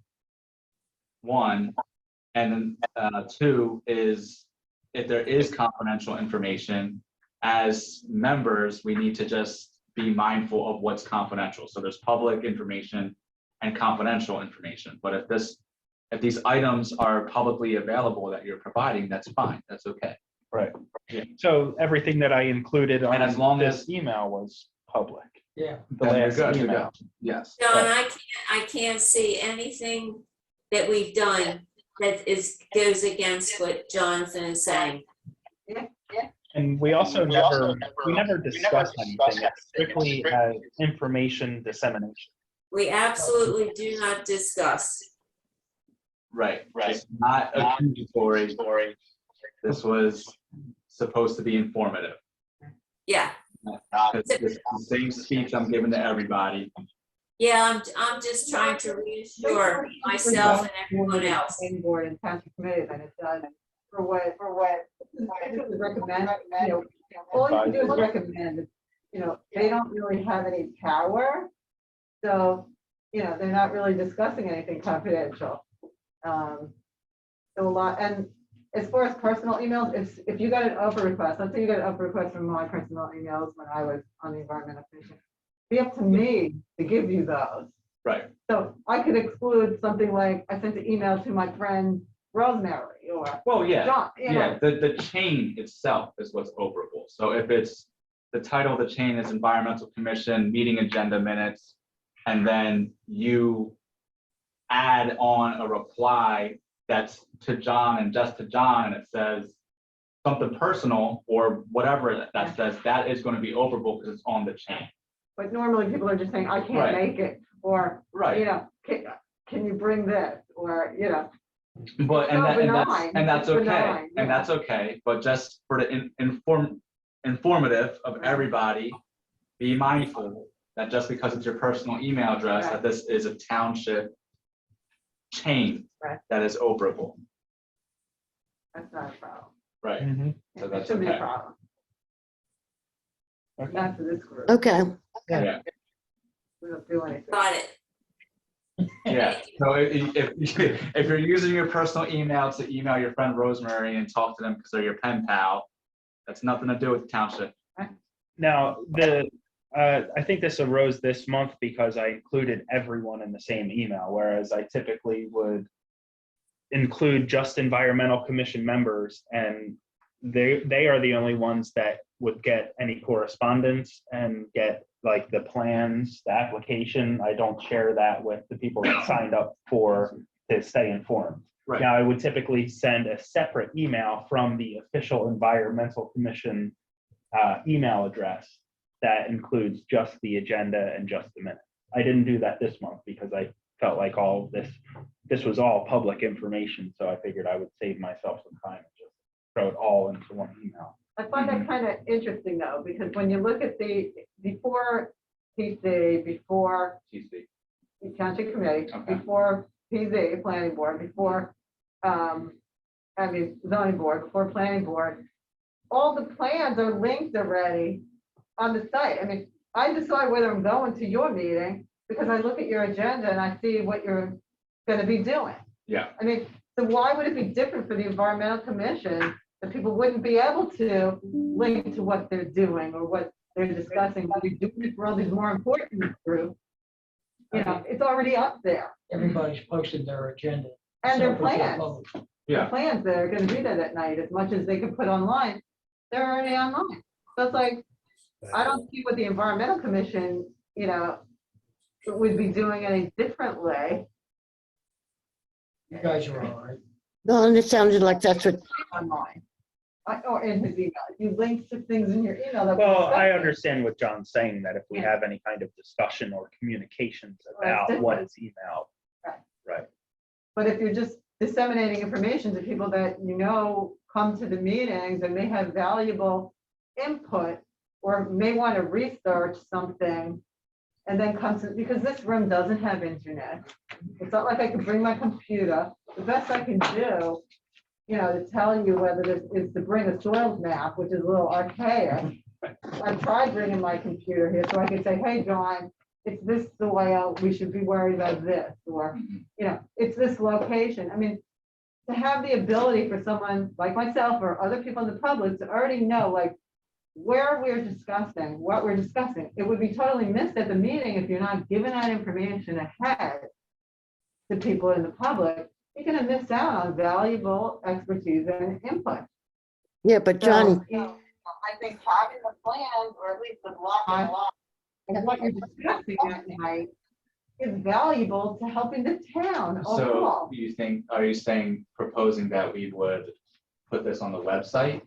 one. And then 2 is, if there is confidential information, as members, we need to just be mindful of what's confidential. So there's public information and confidential information. But if these items are publicly available that you're providing, that's fine. That's okay. Right. Yeah. So everything that I included on And as long this as- email was public. Yeah. the Then you're last good, you're email. good. Yes. John, I can't see anything that we've done that goes against what Jonathan is saying. And we also never discuss anything. It's strictly information dissemination. We absolutely do not discuss. Right. It's not accusatory. This was supposed to be informative. Yeah, It's the same speech I'm giving to everybody. yeah, I'm just trying to reassure myself and everyone else. Planning board and township committee than it does for what it would recommend, you know, all you can do is recommend, you know, they don't really have any power. So, you know, they're not really discussing anything confidential. So a lot, and as far as personal emails, if you got an Oprah request, let's say you got an Oprah request from my personal emails when I was on the environmental commission, be up to me to give you those. Right. So I could exclude something like, I sent an email to my friend Rosemary or Well, yeah. John, you Yeah, know. the chain itself is what's operable. So if it's, the title of the chain is Environmental Commission, meeting agenda minutes, and then you add on a reply that's to John and just to John, and it says something personal or whatever that says, that is going to be operable because it's on the chain. But normally people are just saying, I can't Right. make it, or, Right. you know, can you bring this, or, you know. But So benign, and that's it's okay, benign, and yeah. that's okay. But just for the informative of everybody, be mindful that just because it's your personal email address, Right. that this is a township chain Right. that is operable. That's not a problem. Right. So It that's shouldn't be a okay. problem. Okay. Not for this group. Okay, Yeah. We don't do anything. Got it. Yeah. So if you're using your personal email to email your friend Rosemary and talk to them because they're your pen pal, that's nothing to do with the township. Now, I think this arose this month because I included everyone in the same email, whereas I typically would include just environmental commission members, and they are the only ones that would get any correspondence and get like the plans, the application. I don't share that with the people that signed up to stay informed. Right. Now, I would typically send a separate email from the official environmental commission email address that includes just the agenda and just the minutes. I didn't do that this month because I felt like all of this was all public information. So I figured I would save myself some time and just throw it all into one email. I find that kind of interesting though, because when you look at before PC, before TC. the township committee, Okay. before PZ, planning board, before, zoning board, before planning board, all the plans are linked already on the site. I mean, I decide whether I'm going to your meeting because I look at your agenda and I see what you're gonna be doing. Yeah. I mean, so why would it be different for the environmental commission that people wouldn't be able to link to what they're doing or what they're discussing? What they're doing for all these more important groups. You know, it's already up there. Everybody's posted their agenda. And their separate to the plans. public. The Yeah. plans that are gonna be there that night, as much as they could put online, they're already online. So it's like, I don't see what the environmental commission, you know, would be doing any differently You guys are all right. well, and it sounded like that's what, online. Or in his email. If you link to things in your email. that Well, I discuss it, understand what John's saying, that if we Yeah. have any kind of discussion or communications Well, about that's what different. is emailed. Right. Right. But if you're just disseminating information to people that you know come to the meetings and may have valuable input or may want to research something and then come to, because this room doesn't have internet. It's not like I can bring my computer. The best I can do, you know, to tell you whether this is to bring a soils map, which is a little archaic. I tried bringing my computer here so I could say, hey, John, it's this soil, we should be worried about this, or, you know, it's this location. I mean, to have the ability for someone like myself or other people in the public to already know, like, where we're discussing, what we're discussing, it would be totally missed at the meeting if you're not giving that information ahead to people in the public. You're gonna miss out on valuable expertise and input. yeah, but So, John, you know, I think having the plans, or at least the line, And what you're discussing that night is valuable to helping the town So overall. are you saying, proposing that we would put this on the website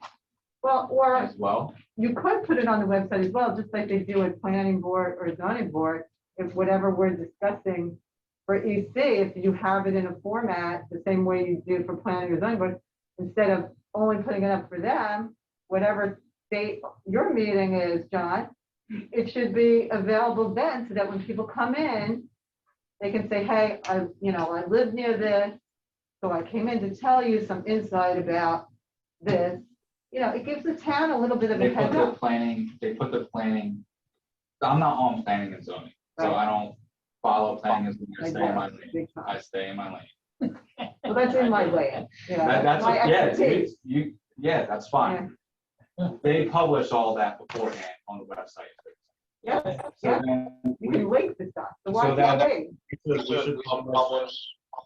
Well, or as well? you could put it on the website as well, just like they do at planning board or zoning board. If whatever we're discussing for EC, if you have it in a format, the same way you do for planning or zoning board, instead of only putting it up for them, whatever date your meeting is, John, it should be available then, so that when people come in, they can say, hey, I live near this, so I came in to tell you some insight about this. It gives the town a little bit of a They put heads the up. planning, I'm not on planning and zoning, so I don't follow planning and zoning. I stay in my lane. Big time. I stay in my lane. Well, that's in my land. That's, My yeah, expertise. yeah, that's fine. They publish all that beforehand on the website. Yeah, So yeah. then You we can link the stuff. So why So can't that- we? we should publish,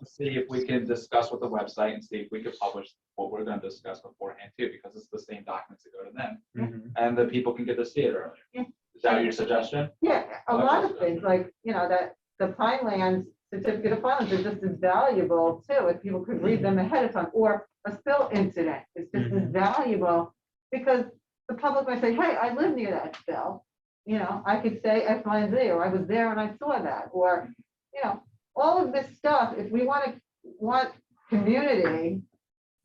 see if we can discuss with the website and see if we could publish what we're gonna discuss beforehand too, because it's the same documents that go to them. Mhm. And the people can get to see it earlier. Yeah. Is that your suggestion? Yeah, a lot of things, like, that the Pinelands certificate of funds are just as valuable too, if people could read them ahead of time, or a spill incident is just as valuable, because the public might say, hey, I live near that spill. I could say X, Y, and Z, or I was there and I saw that, or, all of this stuff, if we want community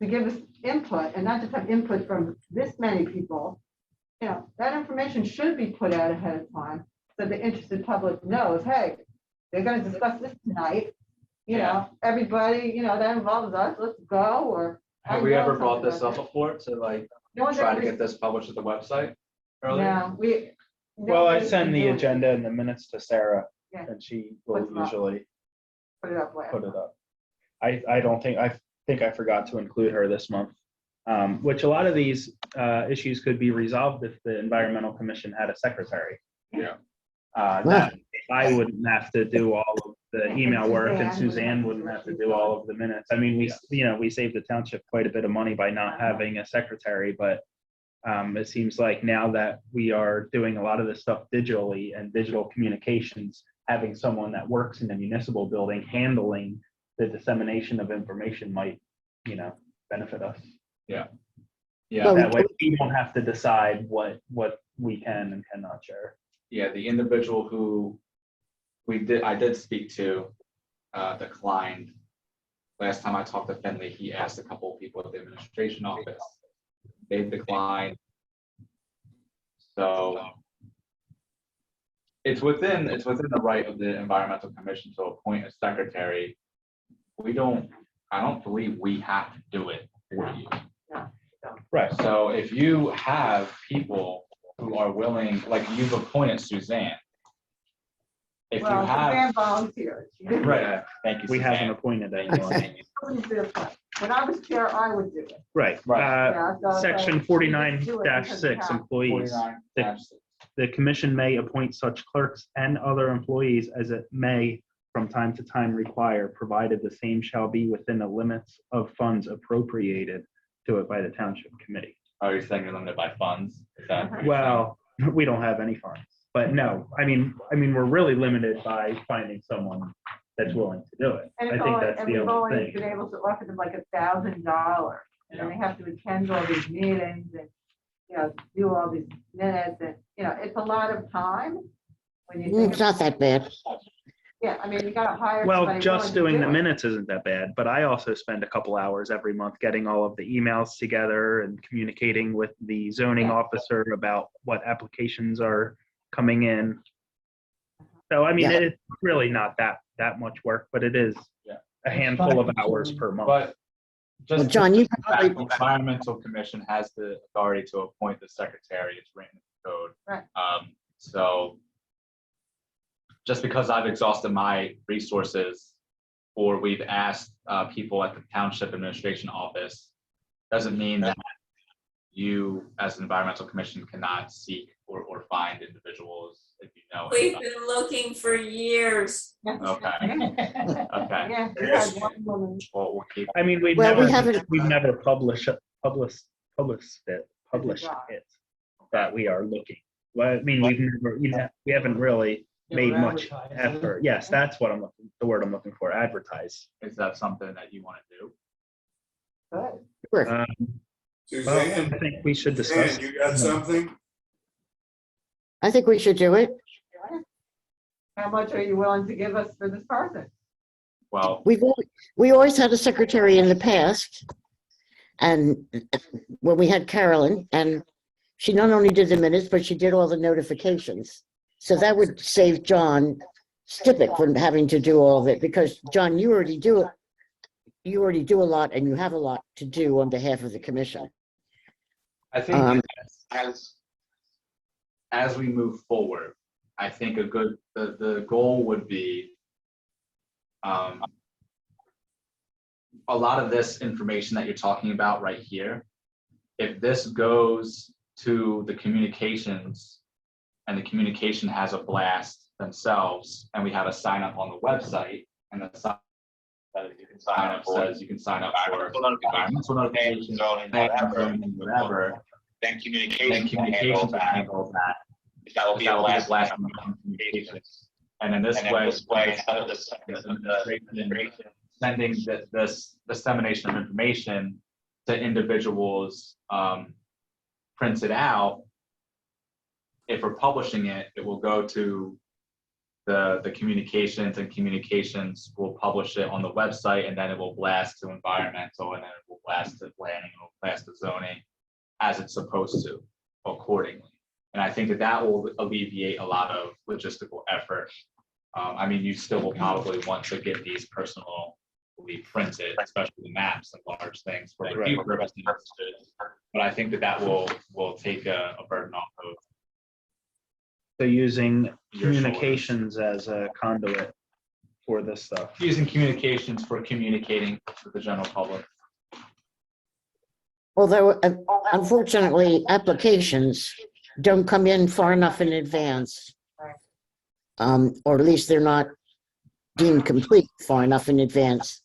to give us input and not just have input from this many people, that information should be put out ahead of time, so the interested public knows, hey, they're gonna discuss this tonight. Everybody, that involves us, let's go, or. Have I we know ever brought something this about up that. before to like No one's try to ever get this published at the website earlier? No, Well, I nobody's send been the doing it. agenda and the minutes to Sarah, Yeah. and she will Puts it up. usually Put it up last. put it up. I don't think, I think I forgot to include her this month. Which a lot of these issues could be resolved if the Environmental Commission had a secretary. Yeah. That I wouldn't have to do all of the And email work, and Suzanne Suzanne wouldn't have to do all of the minutes. I mean, we saved the township quite a bit of money by not having a secretary, but it seems like now that we are doing a lot of this stuff digitally and digital communications, having someone that works in a municipal building handling the dissemination of information might, benefit us. Yeah, That way we don't have to decide what we can and cannot share. yeah, the individual who I did speak to declined. Last time I talked to Finley, he asked a couple of people at the administration office. They declined. So it's within the right of the Environmental Commission to appoint a secretary. I don't believe we have to do it for you. Right. So if you have people who are willing, like you've appointed Suzanne. If you Well, have, Suzanne volunteered. She didn't- right, thank you, We haven't Suzanne. appointed anyone. Nobody's there for it. When I was chair, I would do it. Right. Right. Yeah, so Section you just 49-6 do it because you have- employees. 49. The commission may appoint such clerks and other employees as it may from time to time require, provided the same shall be within the limits of funds appropriated to it by the township committee. Oh, you're saying you're limited by funds? Is that what you're Well, we don't have any funds, but no, I mean, we're really limited by finding someone that's willing to do it. And I it's think only, that's and the we've only only thing. been able to offer them like $1,000, and then they have to attend all these meetings and, do all these minutes, and, it's a lot of time. When you think It's not that bad. Yeah, I mean, you gotta hire. Well, somebody just willing to doing do the it. minutes isn't that bad, but I also spend a couple hours every month getting all of the emails together and communicating with the zoning officer about what applications are coming in. So, I mean, Yeah. it's really not that much work, but it is Yeah. a handful of hours per month. But just. Well, John, you the probably- Environmental Commission has the authority to appoint the secretary. It's written in the code. Right. So just because I've exhausted my resources or we've asked people at the Township Administration Office, doesn't mean that you, as an Environmental Commission, cannot seek or find individuals if you know. We've anybody. been looking for years. Okay, okay. Yeah, we had one woman. Well, we'll keep. I mean, we've Well, we never haven't- published it that we are looking. Well, I mean, we've never, we haven't really made Never much advertised. effort. Yes, that's what the word I'm looking for, advertise. Is that something that you want to do? Good. Sure. Well, Suzanne, I think we should discuss. Suzanne, you got something? I think we should do it. How much are you willing to give us for this person? Well, We always had a secretary in the past. And when we had Carolyn, and she not only did the minutes, but she did all the notifications. So that would save John Stipick from having to do all of it, because John, you already do it. You already do a lot, and you have a lot to do on behalf of the commission. I think Um, as we move forward, I think the goal would be a lot of this information that you're talking about right here, if this goes to the communications and the communication has a blast themselves, and we have a sign up on the website, and the sign that you can sign up says you can sign up for environmental notifications, whatever, Then then communications will communications will handle handle that. that. That will be a blast. Communications. And in this And then way, this way, instead of sending this dissemination of information to individuals printed out, if we're publishing it, it will go to the communications, and communications will publish it on the website, and then it will blast to environmental, and then it will blast to planning, and it will blast to zoning as it's supposed to accordingly. And I think that will alleviate a lot of logistical effort. I mean, you still will probably want to get these personally printed, especially the maps and large things for the review purposes. But I think that will take a burden off of. So using Your shoulders. communications as a conduit for this stuff. Using communications for communicating with the general public. Although unfortunately, applications don't come in far enough in advance. Or at least they're not deemed complete far enough in advance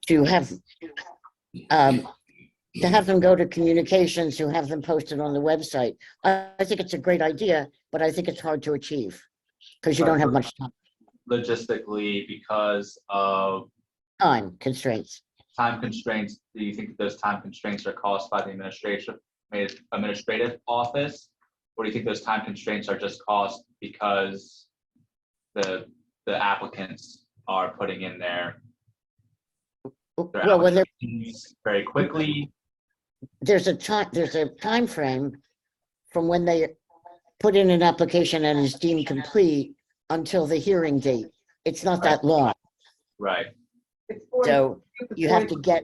to have them go to communications, to have them posted on the website. I think it's a great idea, but I think it's hard to achieve because you don't have much Logistically, because of time constraints. time constraints, do you think that those time constraints are caused by the administrative office? Or do you think those time constraints are just caused because the applicants are putting in their Well, when applications very quickly? there's a time frame from when they put in an application and is deemed complete until the hearing date. It's not that long. Right, It's 40 So you have to get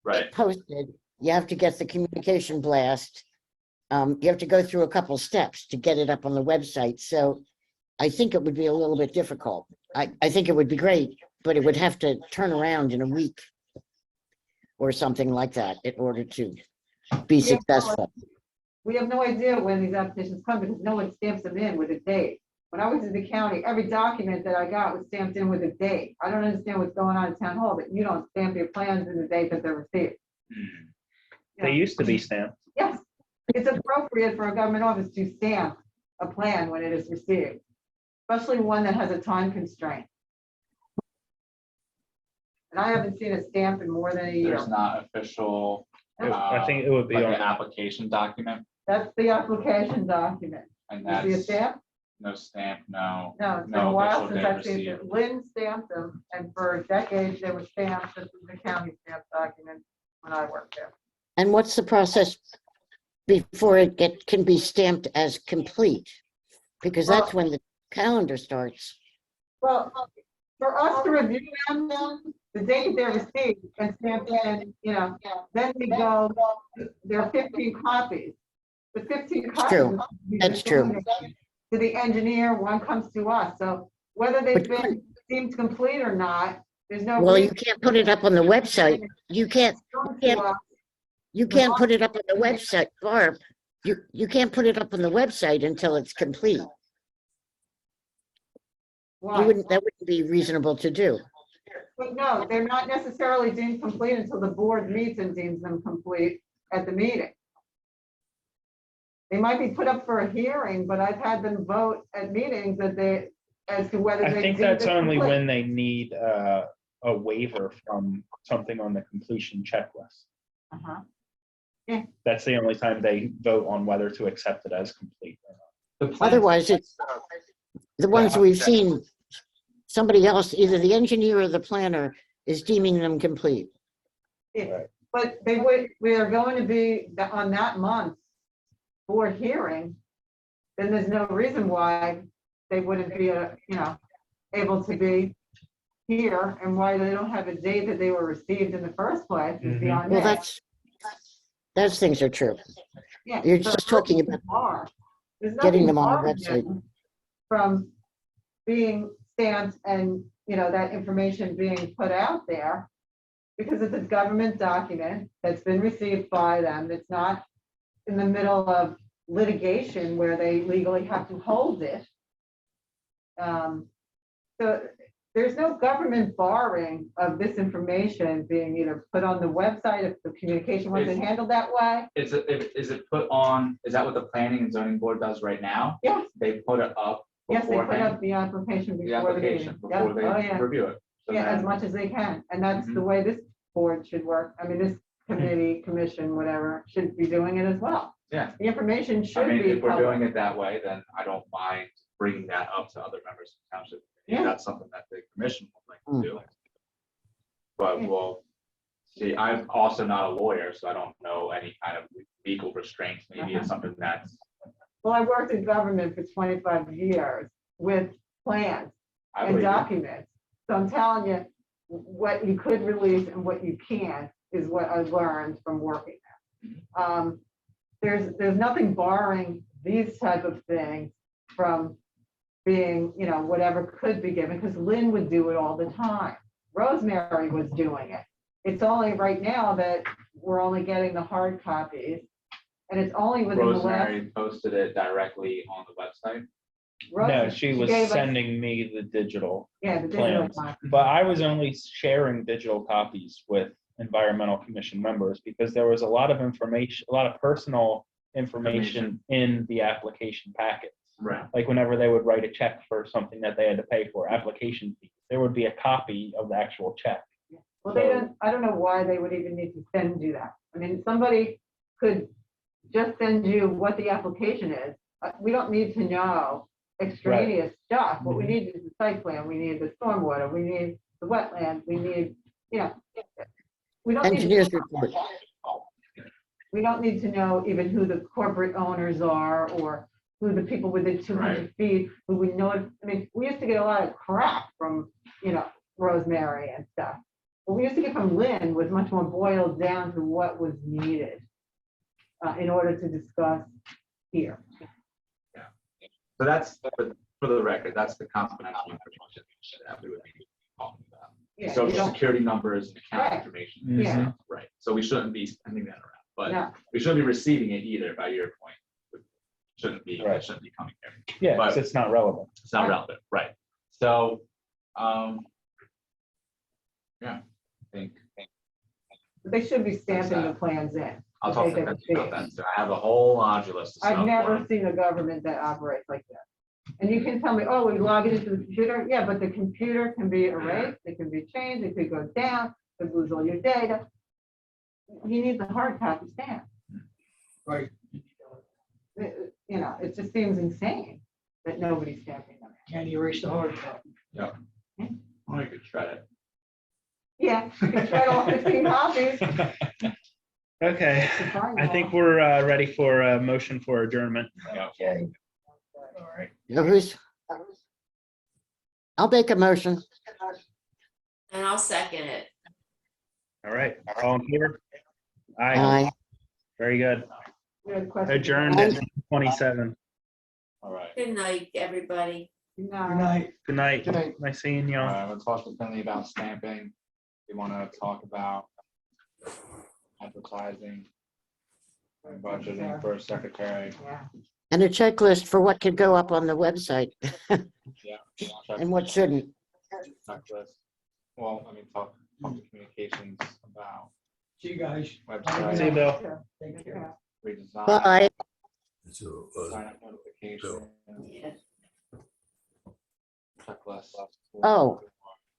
right. it posted. You have to get the communication blast. You have to go through a couple steps to get it up on the website. So I think it would be a little bit difficult. I think it would be great, but it would have to turn around in a week or something like that in order to be successful. We have no idea when these applications come because no one stamps them in with a date. When I was in the county, every document that I got was stamped in with a date. I don't understand what's going on in town hall, but you don't stamp your plans in the date that they're received. They used to be stamped. Yes, it's appropriate for a government office to stamp a plan when it is received, especially one that has a time constraint. And I haven't seen a stamp in more than a year. There's not official. I think it would be Like an on. application document, That's the application document. and You see a that's stamp? no stamp, no. No, it's been No a while official since date I've seen received. it. Lynn stamped them, and for decades they were stamped. This is the county stamp document when I worked there. And what's the process before it can be stamped as complete? Because that's when the calendar starts. Well, for us to review them, the date they're received and stamped in, then we go, there are 15 copies. The 15 copies. true. That's true. To the engineer, one comes to us. So whether they've been deemed complete or not, there's no. Well, you reason can't put it up on the website. You can't to come to us. put it up on the website, Barb. You can't put it up on the website until it's complete. Why? That wouldn't be reasonable to do. But no, they're not necessarily deemed complete until the board meets and deems them complete at the meeting. They might be put up for a hearing, but I've had them vote at meetings that they, as to whether I they. think deemed that's it only complete. when they need a waiver from something on the completion checklist. Uh-huh. That's the only time they vote on whether to accept it as complete or not. The plan- Otherwise, it's the ones we've seen, somebody else, either the engineer or the planner is deeming them complete. But we are going to be on that month for hearing, then there's no reason why they wouldn't be, able to be here, and why they don't have a date that they were received in the first place is Mhm. beyond Well, me. those things are true. Yeah, You're so just talking about there's getting nothing them on the barring website. them from being stamped and, that information being put out there, because it's a government document that's been received by them. It's not in the middle of litigation where they legally have to hold it. So there's no government barring of this information being either put on the website if the communication wasn't handled that way. Is it put on, is that what the planning and zoning board does right now? Yes, They put it up yes, they put beforehand, up the application the before the meeting. application, Yeah. before Oh, they yeah. review it. So Yeah, as then- much as they can, and that's the way this board should work. I mean, this committee, commission, whatever, should be doing it as well. Yeah. The information I should mean, be if we're doing public. it that way, then I don't mind bringing that up to other members of the township. If Yeah. that's something that the commission would like to do. Yeah. But we'll see, I'm also not a lawyer, so I don't know any kind of legal restraints. Maybe it's something that's, Well, I worked in government for 25 years with plans I and believe it. documents. So I'm telling you, what you could release and what you can't is what I learned from working there. There's nothing barring these type of things from being, whatever could be given, because Lynn would do it all the time. Rosemary was doing it. It's only right now that we're only getting the hard copies, and it's only within the last. Rosemary posted it directly on the website. No, she was gave us- sending me the digital, Yeah, the digital plans. copy. but I was only sharing digital copies with environmental commission members because there was a lot of information, a lot of personal information in the application packets. Right. Like whenever they would write a check for something that they had to pay for, application fees, there would be a copy of the actual check. Well, I don't know why they would even need to send you that. I mean, somebody could just send you what the application is. We don't need to know extraneous stuff. What we need is the site plan, we need the stormwater, we need the wetlands, we need, we don't need, Engineers report. we don't need to know even who the corporate owners are or who the people within 200 feet who we know. I mean, we used to get a lot of crap from, Rosemary and stuff. What we used to get from Lynn was much more boiled down to what was needed in order to discuss here. So that's, for the record, that's the confidential information that we would be talking about. Yeah, you Social don't- security numbers, account Right. information. Yeah. Right, so we shouldn't be sending that around, but No, we shouldn't be receiving it either, by your point. Shouldn't be, Right. it shouldn't be coming here. Yeah, But- 'cause it's not relevant. It's not relevant, right? So, yeah, I think, but they should be stamping the plans in. I'll if talk they to don't them see about it. that. So I have a whole laundry list of stuff. I've never for 'em. seen a government that operates like that. And you can tell me, oh, we log it into the computer. Yeah, but the computer can be erased, it can be changed, it could go down, it could lose all your data. You need the hard copy stamp. Right. It just seems insane that nobody's stamping them. Can't erase the hard copy. Well, I could try it. Yeah, you can shred all 15 copies. Okay, I think we're ready for a motion for adjournment. Okay. All right. I'll make a motion. And I'll second it. All right, all in favor? Aye, Aye. very good. We had a question. Adjourned at 27. All right. Good night, everybody. Good No, night. Good night. Good night. Nice seeing you. We'll talk to Finley about stamping. We want to talk about advertising and budgeting for a secretary. yeah. And a checklist for what could go up on the website Yeah. and what shouldn't. Checklist. Well, I mean, talk to communications about See you guys. website. See you, Bill. Take care. redesign. Bye. to, Sign up notification. Checklist. Oh.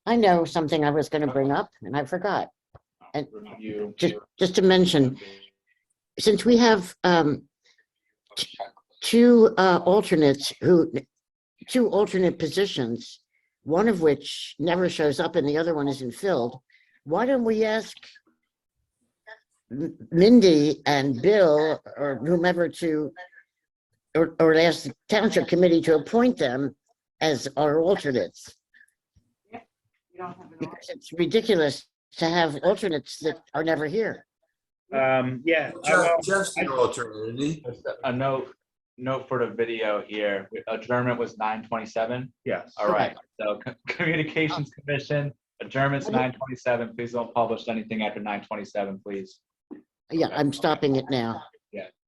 I know something I was going to bring up and I forgot. And Review. just to mention, since we have two alternate positions, one of which never shows up and the other one isn't filled, why don't we ask Mindy and Bill or whomever to, or ask the township committee to appoint them as our alternates? You don't have an Because it's ridiculous to have alternates that are never here. Yeah. Jeff's an alternate, isn't he? Just a note for the video here. Adjournment was 9:27. Yes. All right, so Communications Commission, adjournment's 9:27. Please don't publish anything after 9:27, please. Yeah, I'm stopping it now.